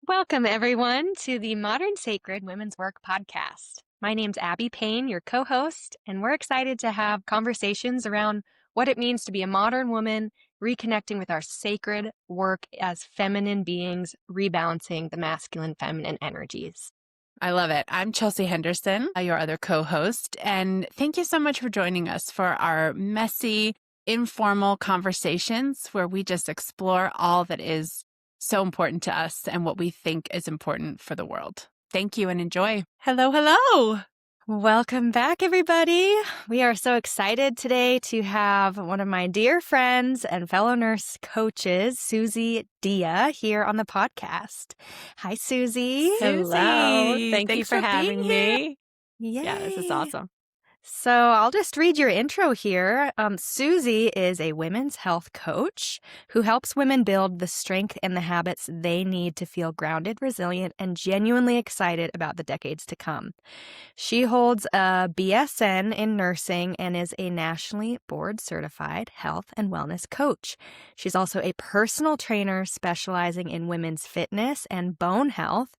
Welcome, everyone, to the Modern Sacred Women's Work podcast. My name's Abby Payne, your co host, and we're excited to have conversations around what it means to be a modern woman, reconnecting with our sacred work as feminine beings, rebalancing the masculine feminine energies. I love it. I'm Chelsea Henderson, your other co-host, and thank you so much for joining us for our messy, informal conversations where we just explore all that is so important to us and what we think is important for the world. Thank you and enjoy. Hello, hello. Welcome back, everybody. We are so excited today to have one of my dear friends and fellow nurse coaches, Suzi Dia, here on the podcast. Hi, Suzi. Hello. Suzi, Thank you thanks for for having being here. me. Yay. Yeah, this is awesome. So I'll just read your intro here. Suzi is a women's health coach who helps women build the strength and the habits they need to feel grounded, resilient, and genuinely excited about the decades to come. She holds a BSN in nursing and is a nationally board-certified health and wellness coach. She's also a personal trainer specializing in women's fitness and bone health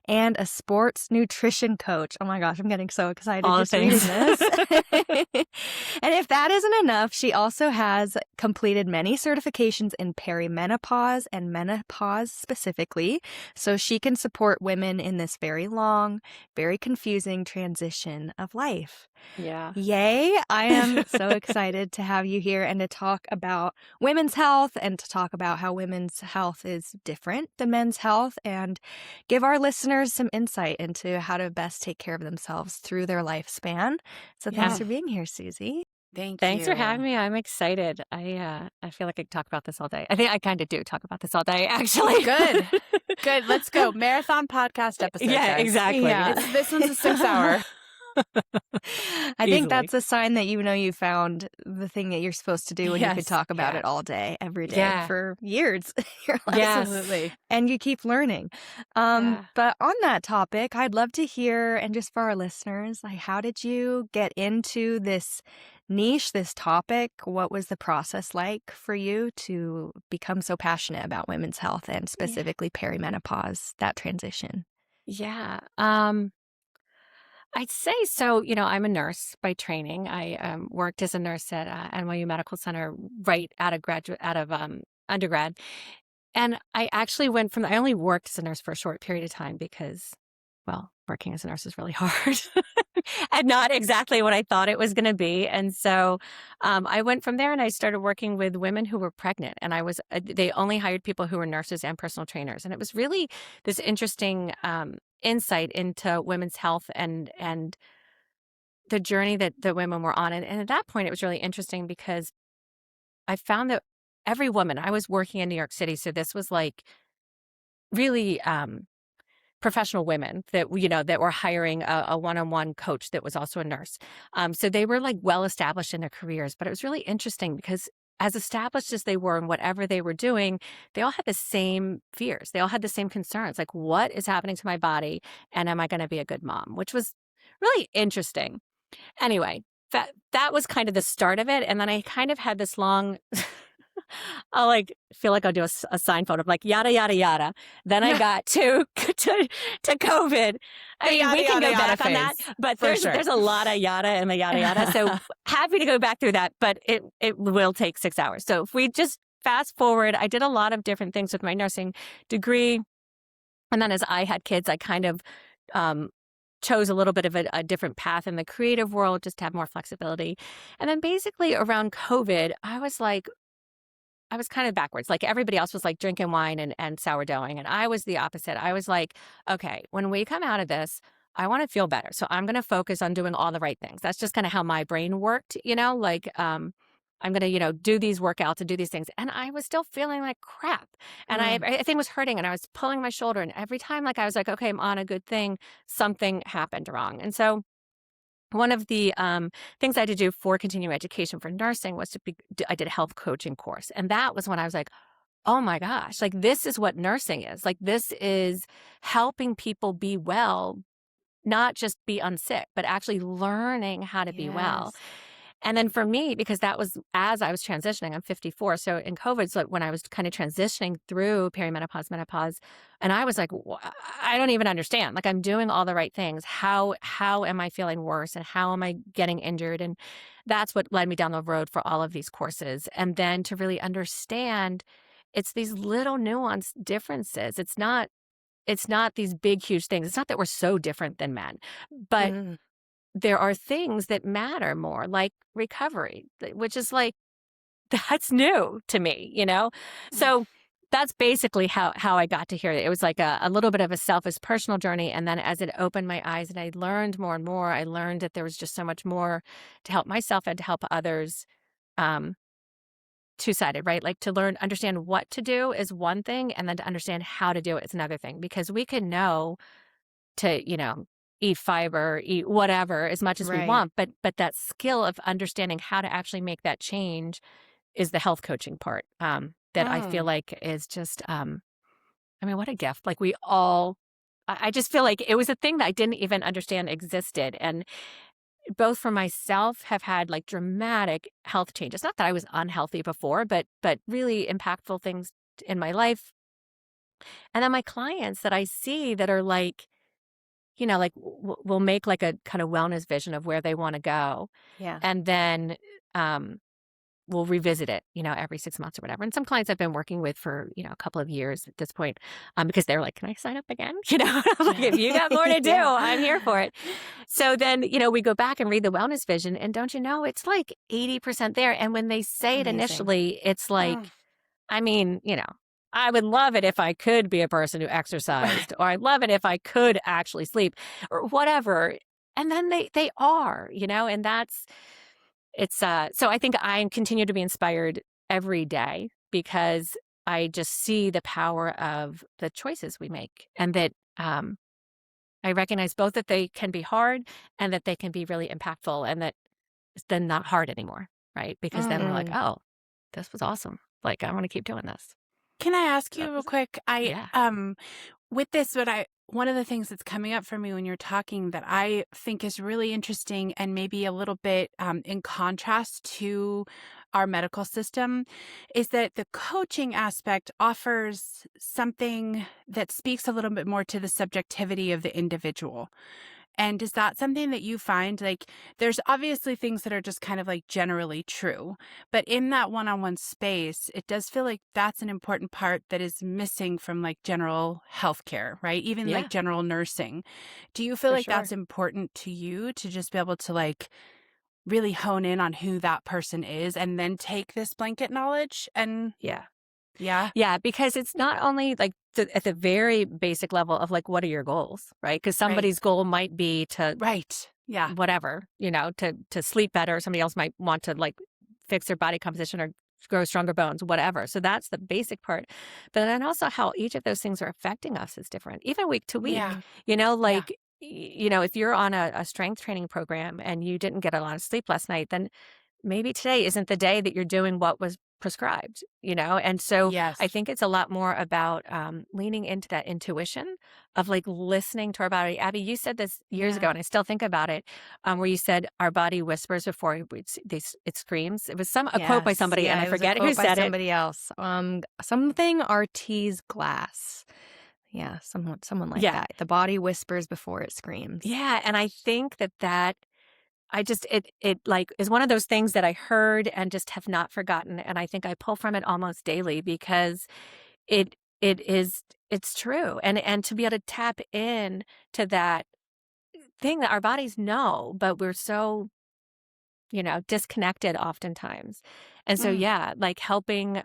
and a sports nutrition coach. Oh my gosh, I'm getting so excited All the just reading things. this. And if that isn't enough, she also has completed many certifications in perimenopause and menopause specifically, so she can support women in this very long, very confusing transition of life. Yeah. Yay! I am so excited to have you here and to talk about women's health and to talk about how women's health is different than men's health and give our listeners some insight into how to best take care of themselves through their lifespan. So thanks Yeah. for being here, Suzi. Thanks for having me. I'm excited. I feel like I could talk about this all day. I think I kind of do talk about this all day, actually. Good. Good. Let's go. Marathon podcast episode. Yeah, guys. exactly. Yeah. This one's a 6-hour. I think Easily. that's a sign that you found the thing that you're supposed to do and you could Yes. talk about Yeah. it all day, every day Yeah. for years. in your life. Yes. Absolutely. And you keep learning. Yeah. But on that topic, I'd love to hear, and just for our listeners, like, how did you get into this niche, this topic? What was the process like for you to become so passionate about women's health and specifically perimenopause, that transition? Yeah. I'd say so. I'm a nurse by training. I worked as a nurse at NYU Medical Center right out of undergrad. And I actually I only worked as a nurse for a short period of time because, well, working as a nurse is really hard and not exactly what I thought it was going to be. And so I went from there and I started working with women who were pregnant. And they only hired people who were nurses and personal trainers. And it was really this interesting insight into women's health and the journey that the women were on. And at that point, it was really interesting because I found that every woman, I was working in New York City, so this was like really professional women that were hiring a one-on-one coach that was also a nurse. So they were like well established in their careers, but it was really interesting because as established as they were in whatever they were doing, they all had the same fears. They all had the same concerns, like what is happening to my body and am I going to be a good mom, which was really interesting. Anyway, that was kind of the start of it. And then I kind of had this long, I'll feel like I'll do a Seinfeld of like yada, yada, yada. Then I got to COVID. I mean, yada, we can yada, go yada back on that, phase, but for there's sure. a lot of yada in the yada, yada. So happy to go back through that, but it will take 6 hours. So if we just fast forward, I did a lot of different things with my nursing degree. And then as I had kids, I kind of chose a little bit of a different path in the creative world just to have more flexibility. And then basically around COVID, I was kind of backwards. Like everybody else was like drinking wine and sourdoughing. And I was the opposite. I was like, okay, when we come out of this, I want to feel better. So I'm going to focus on doing all the right things. That's just kind of how my brain worked, I'm going to, do these workouts and do these things. And I was still feeling like crap. And everything was hurting and I was pulling my shoulder. And every time I was like, okay, I'm on a good thing, something happened wrong. And so one of the things I had to do for continuing education for nursing was I did a health coaching course. And that was when I was like, oh my gosh, like this is what nursing is. Like this is helping people be well, not just be unsick, but actually learning how to be well. And then for me, because that was as I was transitioning, I'm 54. So in COVID, so when I was kind of transitioning through perimenopause, menopause, and I was like, I don't even understand. Like I'm doing all the right things. How am I feeling worse? And how am I getting injured? And that's what led me down the road for all of these courses. And then to really understand it's these little nuanced differences. It's not these big, huge things. It's not that we're so different than men, but Mm. there are things that matter more, like recovery, which is like, that's new to me, you know? Mm. So that's basically how I got to here. It was like a little bit of a selfish personal journey. And then as it opened my eyes and I learned more and more, I learned that there was just so much more to help myself and to help others. Um, Two-sided, right? Like to learn, understand what to do is one thing, and then to understand how to do it is another thing. Because we can know to, eat fiber, eat whatever as much as we Right. want, but that skill of understanding how to actually make that change is the health coaching part. That I feel Mm. like is just, I mean, what a gift! Like we all, I just feel like it was a thing that I didn't even understand existed, and both for myself have had like dramatic health changes. Not that I was unhealthy before, but really impactful things in my life. And then my clients that I see that are like, like we'll make like a kind of wellness vision of where they want to go. Yeah. And then we'll revisit it, every 6 months or whatever. And some clients I've been working with for, a couple of years at this point, because they're like, can I sign up again? I'm like, if you got more to do, Yeah. I'm here for it. So then, we go back and read the wellness vision, and don't you know, it's like 80% there. And when they say it Amazing. initially, it's like, Mm. I mean, I would love it if I could be a person who exercised, or I'd love it if I could actually sleep, or whatever. And then they are, and so I think I continue to be inspired every day because I just see the power of the choices we make, and that I recognize both that they can be hard and that they can be really impactful, and that it's then not hard anymore, right? Because then we're like, Mm. oh, this was awesome. Like I want to keep doing this. Can I ask So you real quick? I yeah, with this, one of the things that's coming up for me when you're talking that I think is really interesting and maybe a little bit in contrast to our medical system is that the coaching aspect offers something that speaks a little bit more to the subjectivity of the individual. And is that something that you find like there's obviously things that are just kind of like generally true, but in that one-on-one space, it does feel like that's an important part that is missing from like general healthcare, right? Even like yeah, general nursing. Do you feel for like that's sure. important to you to just be able to like really hone in on who that person is and then take this blanket knowledge and Yeah. yeah, Yeah, because it's not only like at the very basic level of like, what are your goals, right? Because right. somebody's goal might be to Right. Yeah. whatever, to sleep better. Somebody else might want to like fix their body composition or grow stronger bones, whatever. So that's the basic part. But then also how each of those things are affecting us is different, even week to week. Yeah. Yeah. Like, if you're on a strength training program and you didn't get a lot of sleep last night, then maybe today isn't the day that you're doing what was prescribed, And so I Yes. think it's a lot more about leaning into that intuition of like listening to our body. Abby, you said this years ago, Yeah. and I still think about it, where you said our body whispers before it screams. It was a quote by Yes. somebody, and Yeah, I it was a forget who quote by said it. somebody else. Something Art's glass. Yeah, someone like Yeah. that. The body whispers before it screams. Yeah. And I think that I just it like is one of those things that I heard and just have not forgotten. And I think I pull from it almost daily because it it's true. And to be able to tap in to that thing that our bodies know, but we're so, disconnected oftentimes. And so Mm. yeah, like helping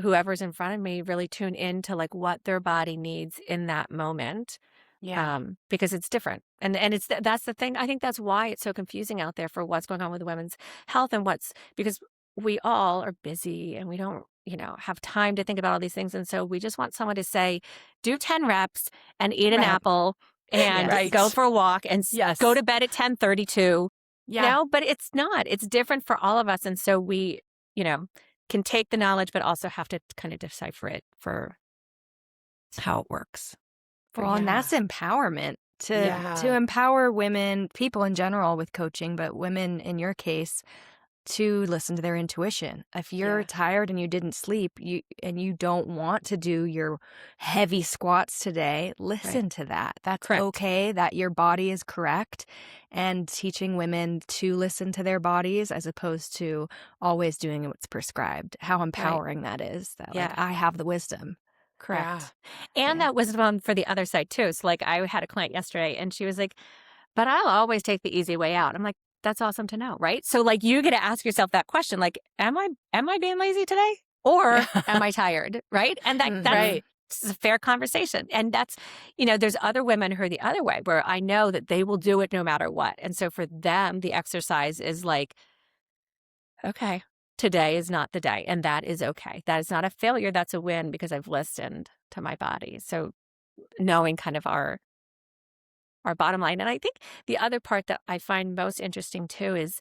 whoever's in front of me really tune into like what their body needs in that moment, Yeah. because it's different. And that's the thing. I think that's why it's so confusing out there for what's going on with women's health, and because we all are busy and we don't, have time to think about all these things. And so we just want someone to say, do 10 reps and eat an Right. apple and go Right. for a walk and go Yes. to bed at 10:32, Yeah. but it's not, it's different for all of us. And so we, can take the knowledge, but also have to kind of decipher it for how it works for Well, you. and Yeah. that's empowerment to empower women, people in general with coaching, but women in your case, to listen to their intuition. If you're tired and you didn't sleep, you don't want to do your heavy squats today, listen to that. That's Correct. okay, that your body is correct, and teaching women to listen to their bodies as opposed to always doing what's prescribed. How empowering that is, that like I have the wisdom. Correct. And that wisdom for the other side too. So like I had a client yesterday and she was like, but I'll always take the easy way out. I'm like, that's awesome to know, right? So like you get to ask yourself that question, like, am I being lazy today? Or am I tired? Right. And that's a fair conversation. And that's, there's other women who are the other way where I know that they will do it no matter what. And so for them, the exercise is like, okay, today is not the day. And that is okay. That is not a failure. That's a win because I've listened to my body. So knowing kind of our bottom line. And I think the other part that I find most interesting too is,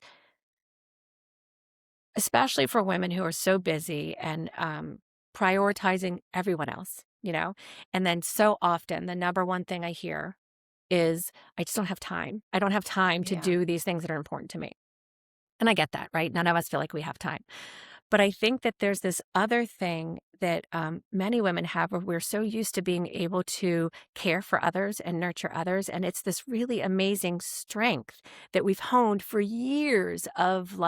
especially for women who are so busy and prioritizing everyone else, and then so often the number one thing I hear is, I just don't have time. I don't have time to do these things that are important to me. And I get that, right? None of us feel like we have time. But I think that there's this other thing that many women have where we're so used to being able to care for others and nurture others. And it's this really amazing strength that we've honed for years of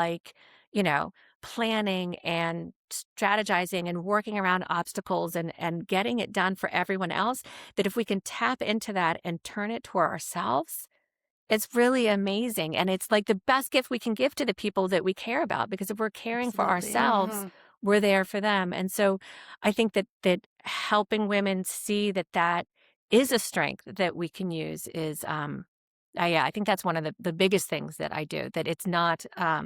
planning and strategizing and working around obstacles and getting it done for everyone else, that if we can tap into that and turn it toward ourselves, it's really amazing. And it's like the best gift we can give to the people that we care about, because if we're caring for ourselves, we're there for them. And so I think that helping women see that is a strength that we can use is, I think that's one of the biggest things that I do, that it's not a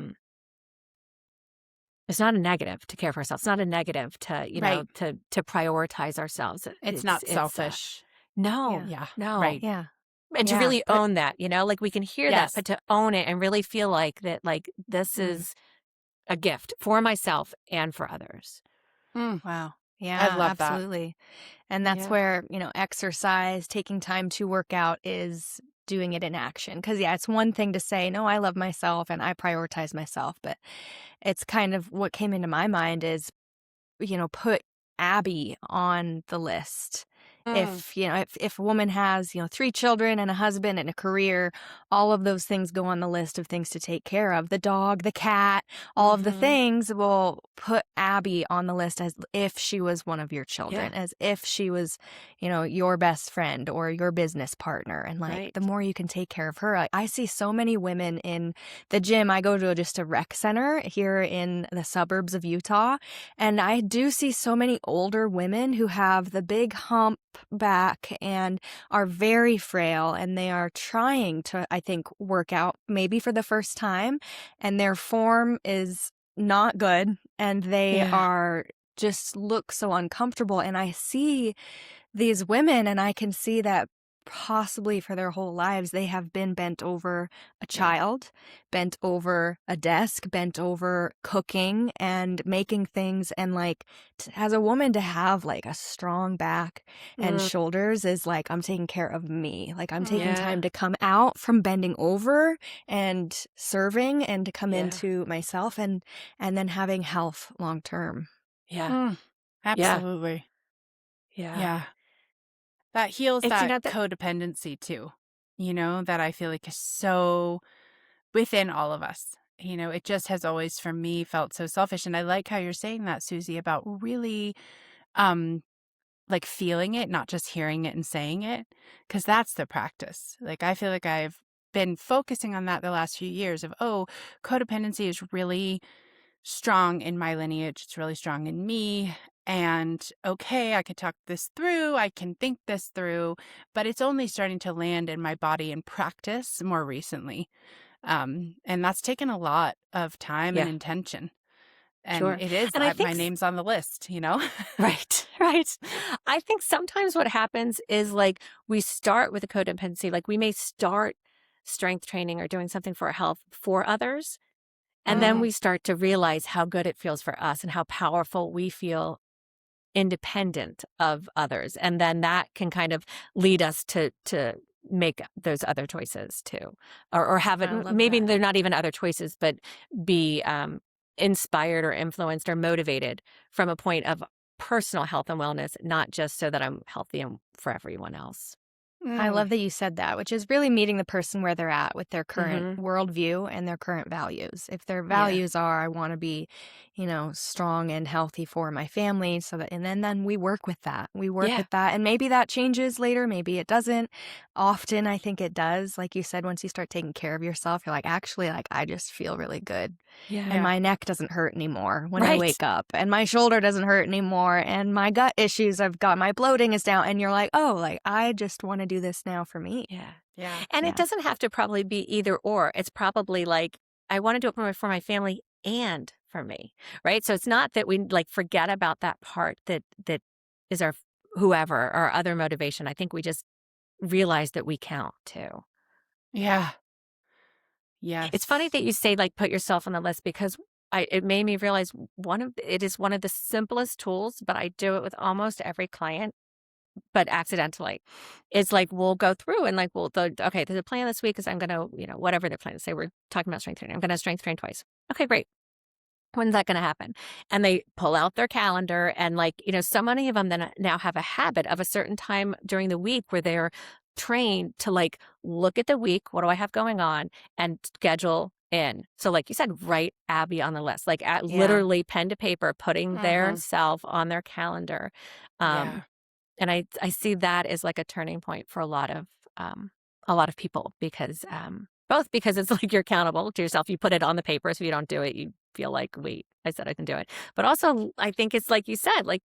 negative to care for ourselves. It's not a negative to, to prioritize ourselves. It's not selfish. No. Right. Yeah. And to really own that, like we can hear that, but to own it and really feel like that, like this is a gift for myself and for others. Wow. Yeah, I love absolutely. And that's where, exercise, taking time to work out is doing it in action. Because, it's one thing to say, no, I love myself and I prioritize myself. But it's kind of what came into my mind is, put Abby on the list. If a woman has 3 children and a husband and a career, all of those things go on the list of things to take care of. The dog, the cat, all of the things will put Abby on the list as if she was one of your children, as if she was your best friend or your business partner. And the more you can take care of her, I see so many women in the gym. I go to just a rec center here in the suburbs of Utah, and I do see so many older women who have the big hump back and are very frail, and they are trying to, I think, work out maybe for the first time, and their form is not good, and they are just look so uncomfortable. And I see these women, and I can see that possibly for their whole lives they have been bent over a child, bent over a desk, bent over cooking and making things. And as a woman, to have a strong back and shoulders is I'm taking care of me. I'm taking time to come out from bending over and serving and to come into myself and then having health long term. Absolutely. Yeah. That heals that codependency too, that I feel like is so within all of us. It just has always, for me, felt so selfish. And I like how you're saying that, Suzi, about really feeling it, not just hearing it and saying it, because that's the practice. I feel like I've been focusing on that the last few years of, codependency is really strong in my lineage. It's really strong in me. And I could talk this through. I can think this through, but it's only starting to land in my body and practice more recently. And that's taken a lot of time and intention. And it is, and I think my name's on the list, Right. I think sometimes what happens is we start with a codependency. We may start strength training or doing something for our health for others. And then we start to realize how good it feels for us and how powerful we feel independent of others. And then that can kind of lead us to make those other choices too, or have it. I love Maybe that. they're not even other choices, but be inspired or influenced or motivated from a point of personal health and wellness, not just so that I'm healthy and for everyone else. I Mm. love that you said that, which is really meeting the person where they're at with their current Mm-hmm. worldview and their current values. If their Yeah. values are, I want to be, strong and healthy for my family, so that, and then we work with that. We work Yeah. with that, and maybe that changes later, maybe it doesn't. Often, I think it does. Like you said, once you start taking care of yourself, you're like, actually, like I just feel really good. Yeah. And my neck doesn't hurt anymore when I Right. wake up, and my shoulder doesn't hurt anymore, and my gut issues I've got, my bloating is down, and you're like, oh, like I just want to do this now for me. Yeah. Yeah. And it Yeah. doesn't have to probably be either or. It's probably like, I want to do it for my family and for me. Right. So it's not that we like forget about that part that is our whoever, our other motivation. I think we just realize that we count too. Yeah. It's funny Yes. that you say like put yourself on the list because it made me realize it is one of the simplest tools, but I do it with almost every client, but accidentally. It's like we'll go through and like okay, the plan this week is I'm gonna, whatever the plan is. Say we're talking about strength training. I'm gonna strength train twice. Okay, great. When's that going to happen? And they pull out their calendar and like, so many of them then now have a habit of a certain time during the week where they're trained to like look at the week. What do I have going on and schedule in? So like you said, write Abby on the list, like Yeah. literally pen to paper, putting their Mm-hmm. self on their calendar. Yeah. And I see that as like a turning point for a lot of people because both because it's like you're accountable to yourself. You put it on the paper. So if you don't do it, you feel like, wait, I said I can do it. But also I think it's like you said, like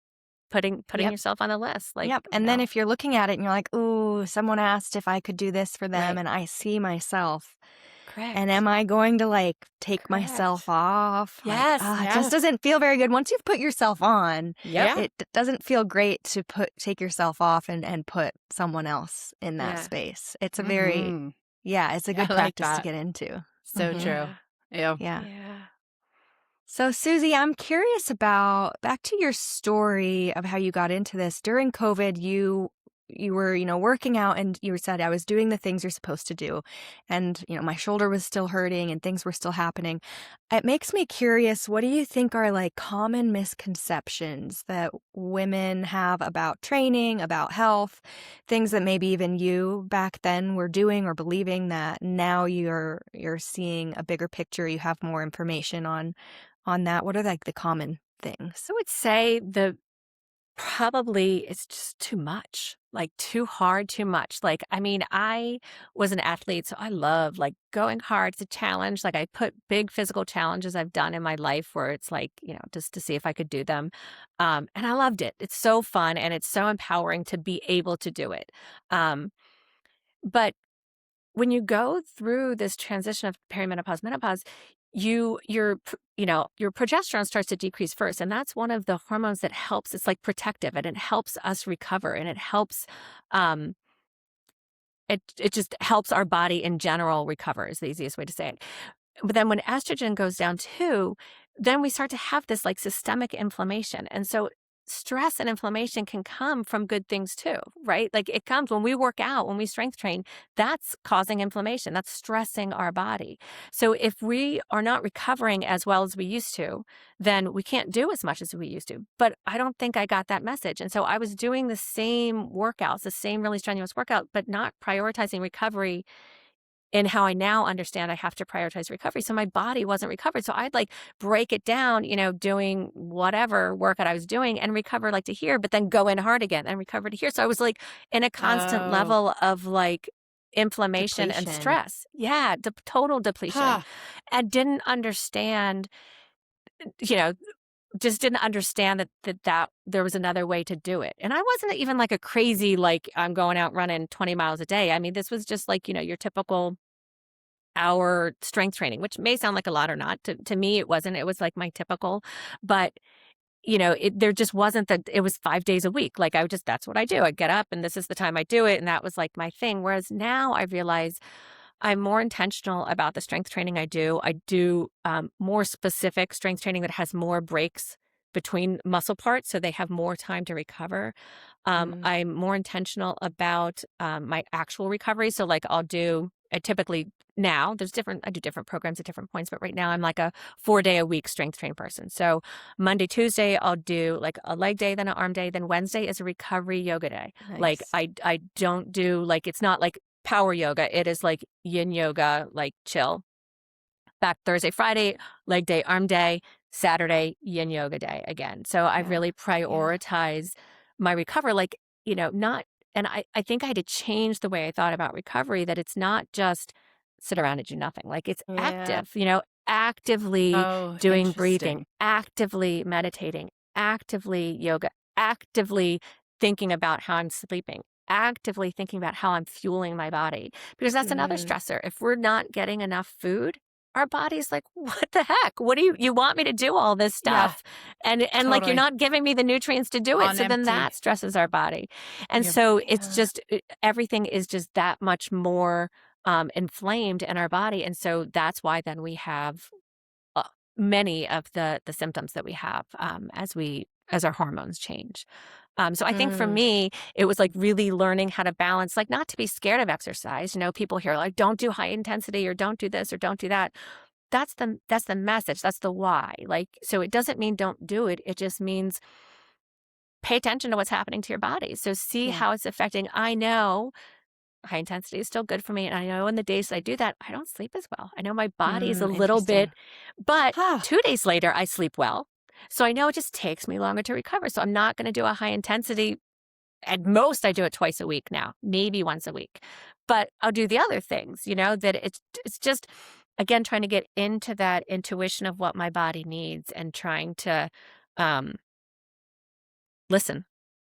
putting Yep. yourself on the list. Like, Yep. And then if you're looking at it and you're like, ooh, someone asked if I could do this for them, right. and I see myself, and Correct. am I going to like take myself Correct. off? Like, Yes. it just Yes. doesn't feel very good. Once you've put yourself on, Yep. Yeah. it doesn't feel great to take yourself off and put someone else in that Yeah. space. It's a very, Mm-hmm. yeah, it's a Yeah, good I like practice to that. get into. So Mhm. true. Yeah. Yeah. Yeah. Yeah. So, Susie, I'm curious about back to your story of how you got into this. During COVID, you were, working out, and you said, I was doing the things you're supposed to do. And, my shoulder was still hurting and things were still happening. It makes me curious, what do you think are like common misconceptions that women have about training, about health, things that maybe even you back then were doing or believing that now you're seeing a bigger picture, you have more information on that? What are like the common things? I would say probably it's just too much, like too hard, too much. Like, I mean, I was an athlete, so I love like going hard. It's a challenge. Like I put big physical challenges I've done in my life where it's like, just to see if I could do them. And I loved it. It's so fun and it's so empowering to be able to do it. But when you go through this transition of perimenopause, menopause, your progesterone starts to decrease first. And that's one of the hormones that helps. It's like protective and it helps us recover and it helps, um, it just helps our body in general recover is the easiest way to say it. But then when estrogen goes down too, then we start to have this like systemic inflammation. And so stress and inflammation can come from good things too, right? Like it comes when we work out, when we strength train, that's causing inflammation. That's stressing our body. So if we are not recovering as well as we used to, then we can't do as much as we used to. But I don't think I got that message. And so I was doing the same workouts, the same really strenuous workout, but not prioritizing recovery in how I now understand I have to prioritize recovery. So my body wasn't recovered. So I'd like break it down, doing whatever workout I was doing and recover like to here, but then go in hard again and recover to here. So I was like in a constant Oh. level of like inflammation and Depletion. stress. Yeah, total depletion. Huh. And didn't understand, you know, just didn't understand that there was another way to do it. And I wasn't even like a crazy, like I'm going out running 20 miles a day. I mean, this was just like, your typical hour strength training, which may sound like a lot or not. To me, it wasn't. It was like my typical, but there just wasn't that. It was 5 days a week. Like that's what I do. I get up and this is the time I do it. And that was like my thing. Whereas now I realize I'm more intentional about the strength training I do. I do more specific strength training that has more breaks between muscle parts, so they have more time to recover. I'm more intentional about my actual recovery. So like I typically now I do different programs at different points, but right now I'm like a 4-day-a-week strength train person. So Monday, Tuesday, I'll do like a leg day, then an arm day. Then Wednesday is a recovery yoga day. Like Nice. I don't do like, it's not like power yoga. It is like yin yoga, like chill. Back Thursday, Friday, leg day, arm day, Saturday, yin yoga day again. So I Yeah. really prioritize my recovery, like, not, and I think I had to change the way I thought about recovery, that it's not just sit around and do nothing. Like it's Yeah. active, actively Oh, doing breathing, interesting. actively meditating, actively yoga, actively thinking about how I'm sleeping, actively thinking about how I'm fueling my body. Because that's another Mhm. stressor. If we're not getting enough food, our body's like, what the heck? What do you want me to do all this Yeah, stuff? And like, you're totally. not giving me the nutrients to do it. On So then that empty. stresses our body. And Yep. so it's Yeah. just, everything is just that much more inflamed in our body. And so that's why then we have uh, many of the symptoms that we have as our hormones change. So I think for Mm. me, it was like really learning how to balance, like not to be scared of exercise. People hear like, don't do high intensity or don't do this or don't do that. That's the message. That's the why. Like, so it doesn't mean don't do it. It just means pay attention to what's happening to your body. So see Yeah. how it's affecting. I know high intensity is still good for me. And I know in the days I do that, I don't sleep as well. I know my body is a little Interesting. bit, but Huh. 2 days later, I sleep well. So I know it just takes me longer to recover. So I'm not going to do a high intensity. At most, I do it twice a week now, maybe once a week. But I'll do the other things, that it's just, again, trying to get into that intuition of what my body needs and trying to um, listen.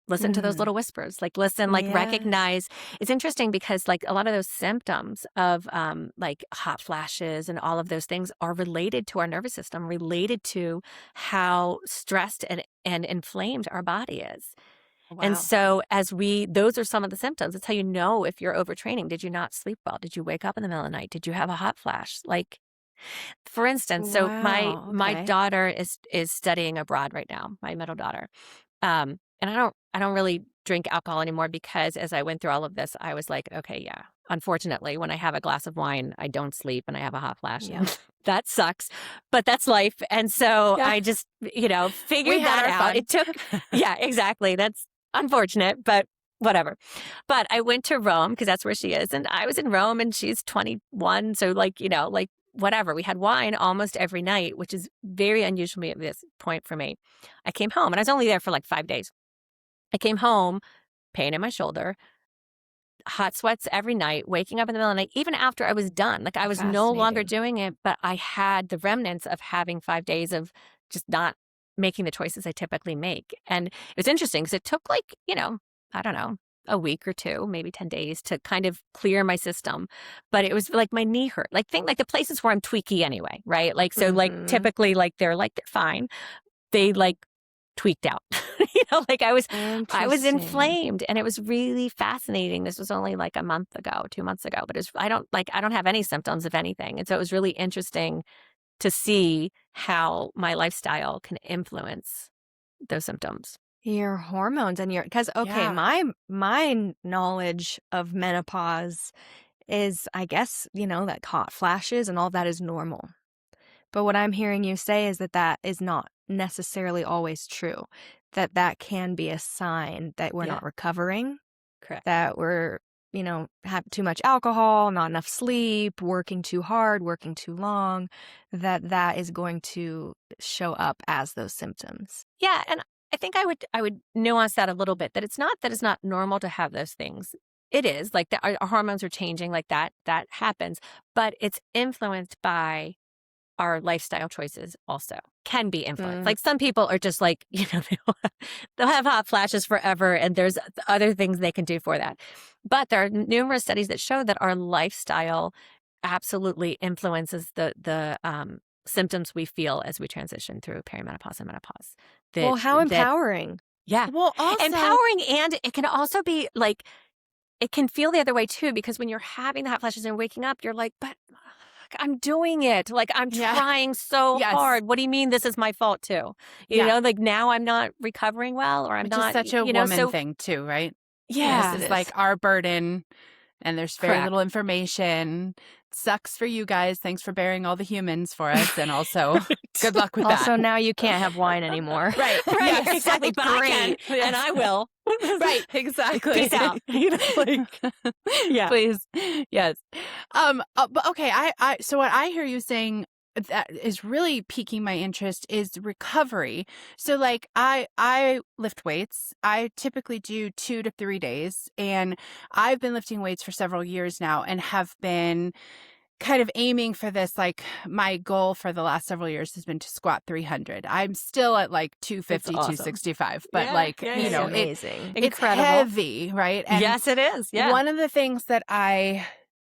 Listen to those Mhm. little whispers, like listen, like Yeah. recognize. It's interesting because like a lot of those symptoms of like hot flashes and all of those things are related to our nervous system, related to how stressed and inflamed our body is. And Wow. so those are some of the symptoms. It's how you know if you're overtraining. Did you not sleep well? Did you wake up in the middle of the night? Did you have a hot flash? Like, for instance, so my Wow. my Okay. daughter is studying abroad right now, my middle daughter. And I don't really drink alcohol anymore because as I went through all of this, I was like, okay, yeah. Unfortunately, when I have a glass of wine, I don't sleep and I have a hot flash Yeah. and that sucks, but that's life. And so Yeah, I just, we figured had that our out. fun. It took, yeah, exactly. That's unfortunate, but whatever. But I went to Rome because that's where she is. And I was in Rome and she's 21. So like, like whatever. We had wine almost every night, which is very unusual at this point for me. I came home and I was only there for like 5 days. I came home, pain in my shoulder, hot sweats every night, waking up in the middle of the night, even after I was done. Like I was no longer Fascinating. doing it, but I had the remnants of having 5 days of just not making the choices I typically make. And it was interesting because it took like, I don't know, a week or two, maybe 10 days to kind of clear my system. But it was like my knee hurt, like the places where I'm tweaky anyway, right? Like, so like Mhm. typically they're fine. They like tweaked out. Like I was Interesting. inflamed and it was really fascinating. This was only like a month ago, 2 months ago, but I don't have any symptoms of anything. And so it was really interesting to see how my lifestyle can influence those symptoms. Your hormones and because okay, Yeah. my knowledge of menopause is, I guess, that hot flashes and all that is normal. But what I'm hearing you say is that that is not necessarily always true. That can be a sign that we're Yeah, not recovering, correct. that we're, have too much alcohol, not enough sleep, working too hard, working too long, that is going to show up as those symptoms. Yeah, and I think I would nuance that a little bit, that it's not normal to have those things. It is like our hormones are changing, like that happens, but it's influenced by our lifestyle choices also can be influenced. Mm. Like some people are just like, they'll have hot flashes forever and there's other things they can do for that. But there are numerous studies that show that our lifestyle absolutely influences the symptoms we feel as we transition through perimenopause and menopause. Well, That how that empowering. yeah. Well, also, Empowering, and it can also be like it can feel the other way too, because when you're having the hot flashes and waking up, you're like, but I'm doing it. Like, I'm trying so hard. What do you mean this is my fault too? You know, like now I'm not recovering well, or I'm Which not, is such a woman thing too, right? Yeah. This is like our burden, and there's very little information. Sucks for you guys. Thanks for bearing all the humans for us. And also, good luck with that. Also, now you can't have wine anymore. Right. Yes, exactly. But I can, and I will. Right. Exactly. Peace out. Yeah. Please. Yes. But okay. So what I hear you saying that is really piquing my interest is recovery. So like I lift weights. I typically do 2 to 3 days, and I've been lifting weights for several years now and have been kind of aiming for this. Like my goal for the last several years has been to squat 300. I'm still at like 250, 265, but you know, amazing. It's heavy, right? And yes, it is. Yeah. one of the things that I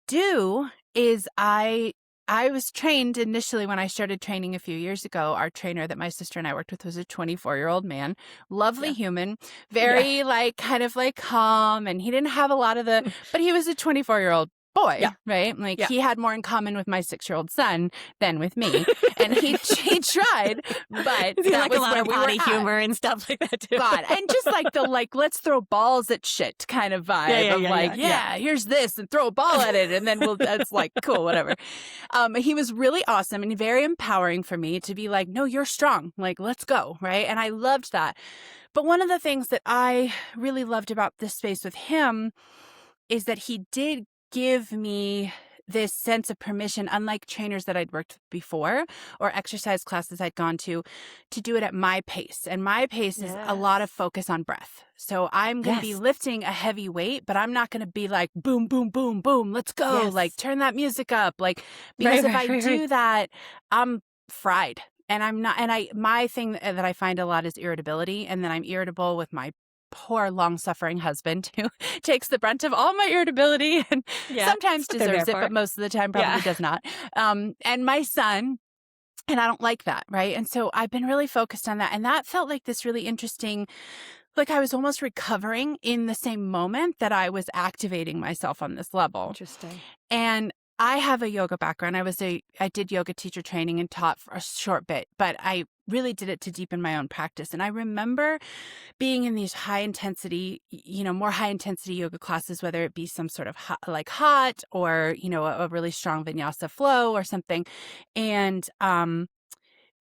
do is I was trained initially when I started training a few years ago. Our trainer that my sister and I worked with was a 24-year-old man, lovely human, very like kind of like calm, and he didn't have a lot of but he was a 24-year-old boy, right? Like he had more in common with my 6-year-old son than with me, and he tried, but that like was a lot of potty humor and stuff like that too. God, and just like the let's throw balls at shit kind of vibe here's this and throw a ball at it, and then that's like cool, whatever. He was really awesome and very empowering for me to be like, no, you're strong, like let's go, right? And I loved that. But one of the things that I really loved about this space with him is that he did give me this sense of permission, unlike trainers that I'd worked with before or exercise classes I'd gone to do it at my pace. And my pace is a lot of focus on breath. So I'm going to be lifting a heavy weight, but I'm not going to be like, boom, boom, boom, boom, let's go. Like turn that music up. Like, because if I do that, I'm fried. And I'm not, and my thing that I find a lot is irritability. And then I'm irritable with my poor long-suffering husband who takes the brunt of all my irritability and sometimes deserves it, but most of the time probably does not. And my son, and I don't like that, right? And so I've been really focused on that. And that felt like this really interesting, like I was almost recovering in the same moment that I was activating myself on this level. Interesting. And I have a yoga background. I did yoga teacher training and taught for a short bit, but I really did it to deepen my own practice. And I remember being in these high intensity, more high intensity yoga classes, whether it be some sort of hot or, a really strong vinyasa flow or something. And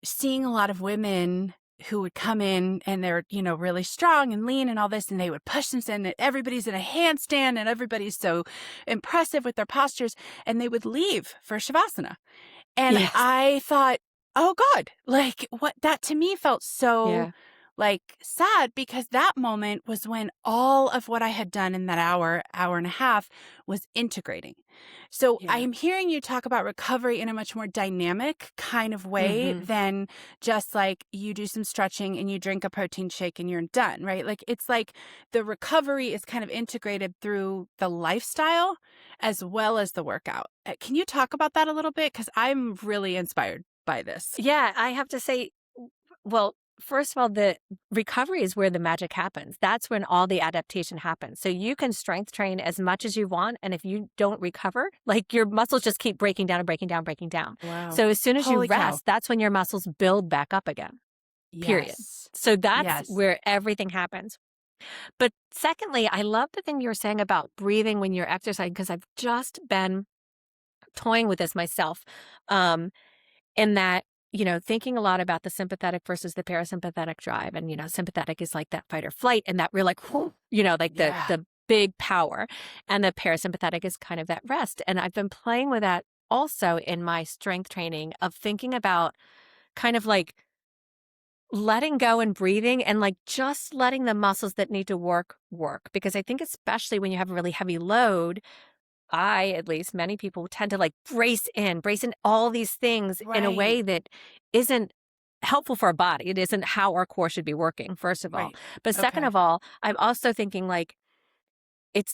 seeing a lot of women who would come in and they're, really strong and lean and all this, and they would push themselves in, and everybody's in a handstand and everybody's so impressive with their postures, and they would leave for Shavasana. And I thought, oh God, like what, that to me felt so like sad, because that moment was when all of what I had done in that hour and a half was integrating. So I am hearing you talk about recovery in a much more dynamic kind of way than just like you do some stretching and you drink a protein shake and you're done, right? Like it's like the recovery is kind of integrated through the lifestyle as well as the workout. Can you talk about that a little bit? Because I'm really inspired by this. Yeah, I have to say, well, first of all, the recovery is where the magic happens. That's when all the adaptation happens. So you can strength train as much as you want, and if you don't recover, like your muscles just keep breaking down and breaking down, breaking down. Wow. So as soon as you rest, that's when your muscles build back up again. Period. So that's where everything happens. But secondly, I love the thing you were saying about breathing when you're exercising, because I've just been toying with this myself, in that, thinking a lot about the sympathetic versus the parasympathetic drive. And, sympathetic is like that fight or flight, and that we're like, whoo, like the big power. And the parasympathetic is kind of that rest. And I've been playing with that also in my strength training, of thinking about kind of like letting go and breathing, and like just letting the muscles that need to work. Because I think especially when you have a really heavy load, at least many people tend to like brace in all these things in a way that isn't helpful for our body. It isn't how our core should be working, first of all. But second of all, I'm also thinking like, it's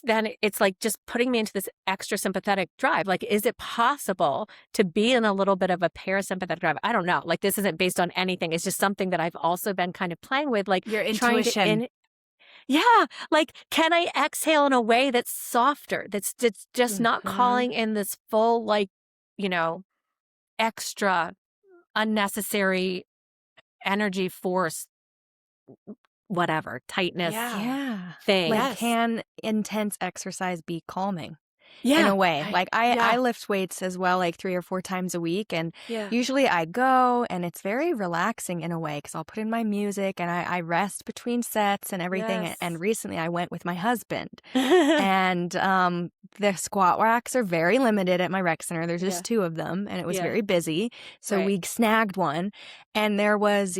like just putting me into this extra sympathetic drive. Like, is it possible to be in a little bit of a parasympathetic drive? I don't know. Like, this isn't based on anything. It's just something that I've also been kind of playing with, like your intuition. Yeah. Like, can I exhale in a way that's softer, that's just not calling in this full, like, extra unnecessary energy force, whatever, tightness Yeah. thing. Like, Yes. can intense exercise be calming? Yeah. In a way. Like, I yeah. lift weights as well, like 3 or 4 times a week, and Yeah. usually I go, and it's very relaxing in a way because 'cause I'll put in my music, and I rest between sets and everything, Yes. and recently I went with my husband, and, the squat racks are very limited at my rec center, there's just 2 of them, and it was Yeah. very busy, so Right. we snagged one, and there was,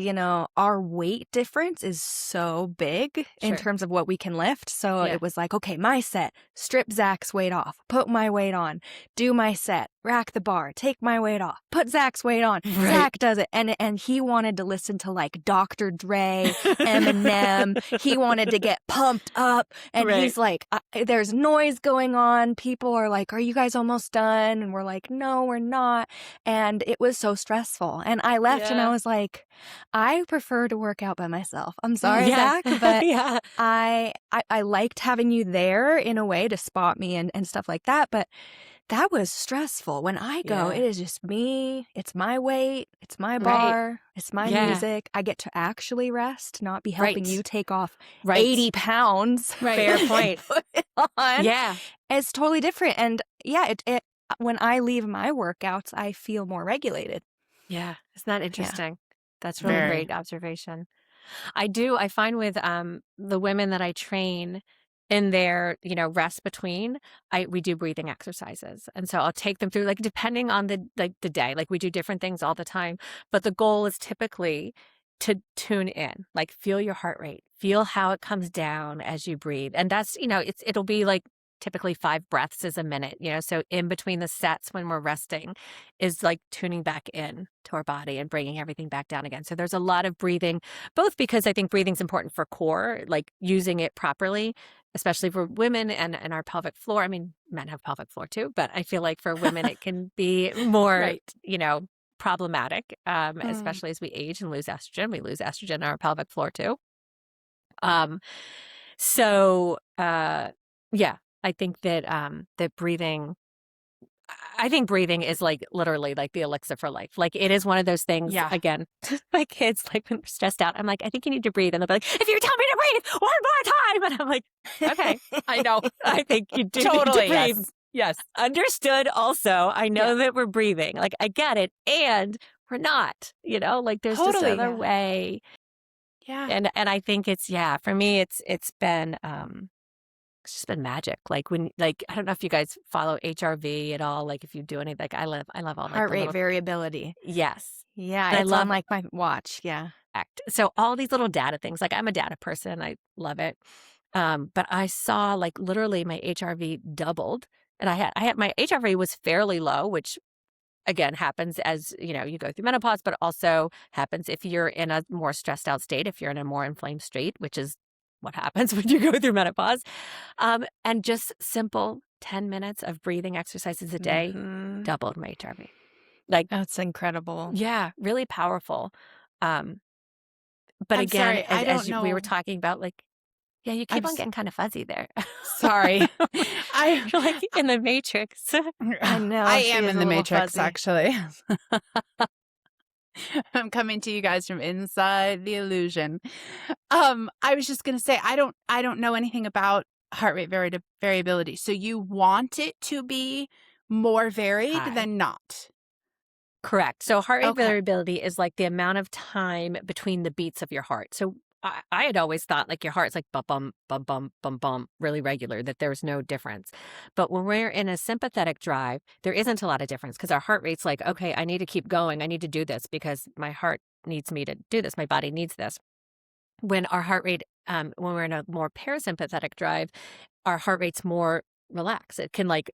our weight difference is so big in Sure. terms of what we can lift, so Yeah. it was like, "Okay, my set, strip Zach's weight off, put my weight on, do my set, rack the bar, take my weight off, put Zach's weight on." Right. Zach does it, and he wanted to listen to, like, Dr. Dre, Eminem, he wanted to get pumped up, and Right. he's like, there's noise going on, people are like, "Are you guys almost done?" And we're like, "No, we're not," and it was so stressful, and I left and I Yeah. was like, "I prefer to work out by myself. I'm sorry, Yeah. Zach, but Yeah. I liked having you there in a way to spot me and stuff like that, but that was stressful. When I go, Yeah. it is just me. It's my weight. It's my Right. bar. It's my Yeah. music. I get to actually rest, not be helping Right. you take off Right. 80 pounds. Right. Fair and point. put it on. Yeah. It's totally different. And yeah, it when I leave my workouts, I feel more regulated. Yeah. Isn't that Yeah. interesting? That's really Very. great observation. I find with the women that I train in their, rest between, we do breathing exercises. And so I'll take them through, like, depending on the day, like we do different things all the time, but the goal is typically to tune in, like feel your heart rate, feel how it comes down as you breathe. And that's, it'll be like typically 5 breaths is a minute, so in between the sets when we're resting is like tuning back in to our body and bringing everything back down again. So there's a lot of breathing, both because I think breathing's important for core, like using it properly, especially for women and our pelvic floor. I mean, men have pelvic floor too, but I feel like for women it can be more, Right. problematic, especially as we age and lose estrogen. We lose estrogen in our pelvic floor too. So yeah, I think that breathing. I think breathing is like literally like the elixir for life. Like it is one of those things, Yeah. again, my kids, like when they're stressed out, I'm like, I think you need to breathe. And they'll be like, if you tell me to breathe one more time. And I'm like, okay, I know. I think you do Totally. need to breathe. Yes. Yes. Understood. Also, I know Yeah. that we're breathing. Like I get it. And we're not, like there's just Totally. another Yeah. way. Yeah. And I think for me, it's just been magic. Like I don't know if you guys follow HRV at all. Like if you do anything, like I love all like Heart the rate little, variability. yes. Yeah, And I it's on love like my watch. Yeah. act. So all these little data things, like I'm a data person. I love it. But I saw like literally my HRV doubled, and I had my HRV was fairly low, which again happens as you go through menopause, but also happens if you're in a more stressed out state, if you're in a more inflamed state, which is what happens when you go through menopause. And just simple 10 minutes of breathing exercises a day Mhm. doubled my HRV. Like, That's incredible. yeah, really powerful. Um, but I'm again, sorry. I don't we were know. talking about, like, yeah, you I'm keep on getting kind of fuzzy there. sorry. I You're like in the Matrix. I know, I she am is in a the little Matrix, fuzzy. actually. I'm coming to you guys from inside the illusion. I was just gonna say I don't know anything about heart rate variability. So you want it to be more varied High. than not. Correct. So heart rate Okay. variability is like the amount of time between the beats of your heart. So I had always thought like your heart's like bum, bum, bum, bum, bum, bum, really regular, that there's no difference. But when we're in a sympathetic drive, there isn't a lot of difference because our heart rate's like, okay, I need to keep going. I need to do this because my heart needs me to do this. My body needs this. When our heart rate, when we're in a more parasympathetic drive, our heart rate's more relaxed. It can like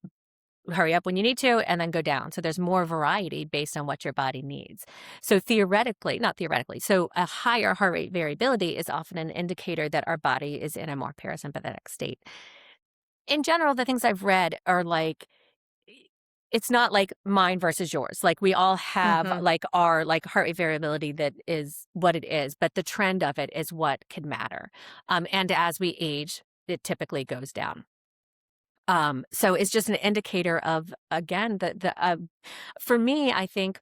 hurry up when you need to and then go down. So there's more variety based on what your body needs. So not theoretically, so a higher heart rate variability is often an indicator that our body is in a more parasympathetic state. In general, the things I've read are like, it's not like mine versus yours. Like we all have Mhm. like our like heart rate variability that is what it is, but the trend of it is what can matter. And as we age, it typically goes down. So it's just an indicator of, again, for me, I think,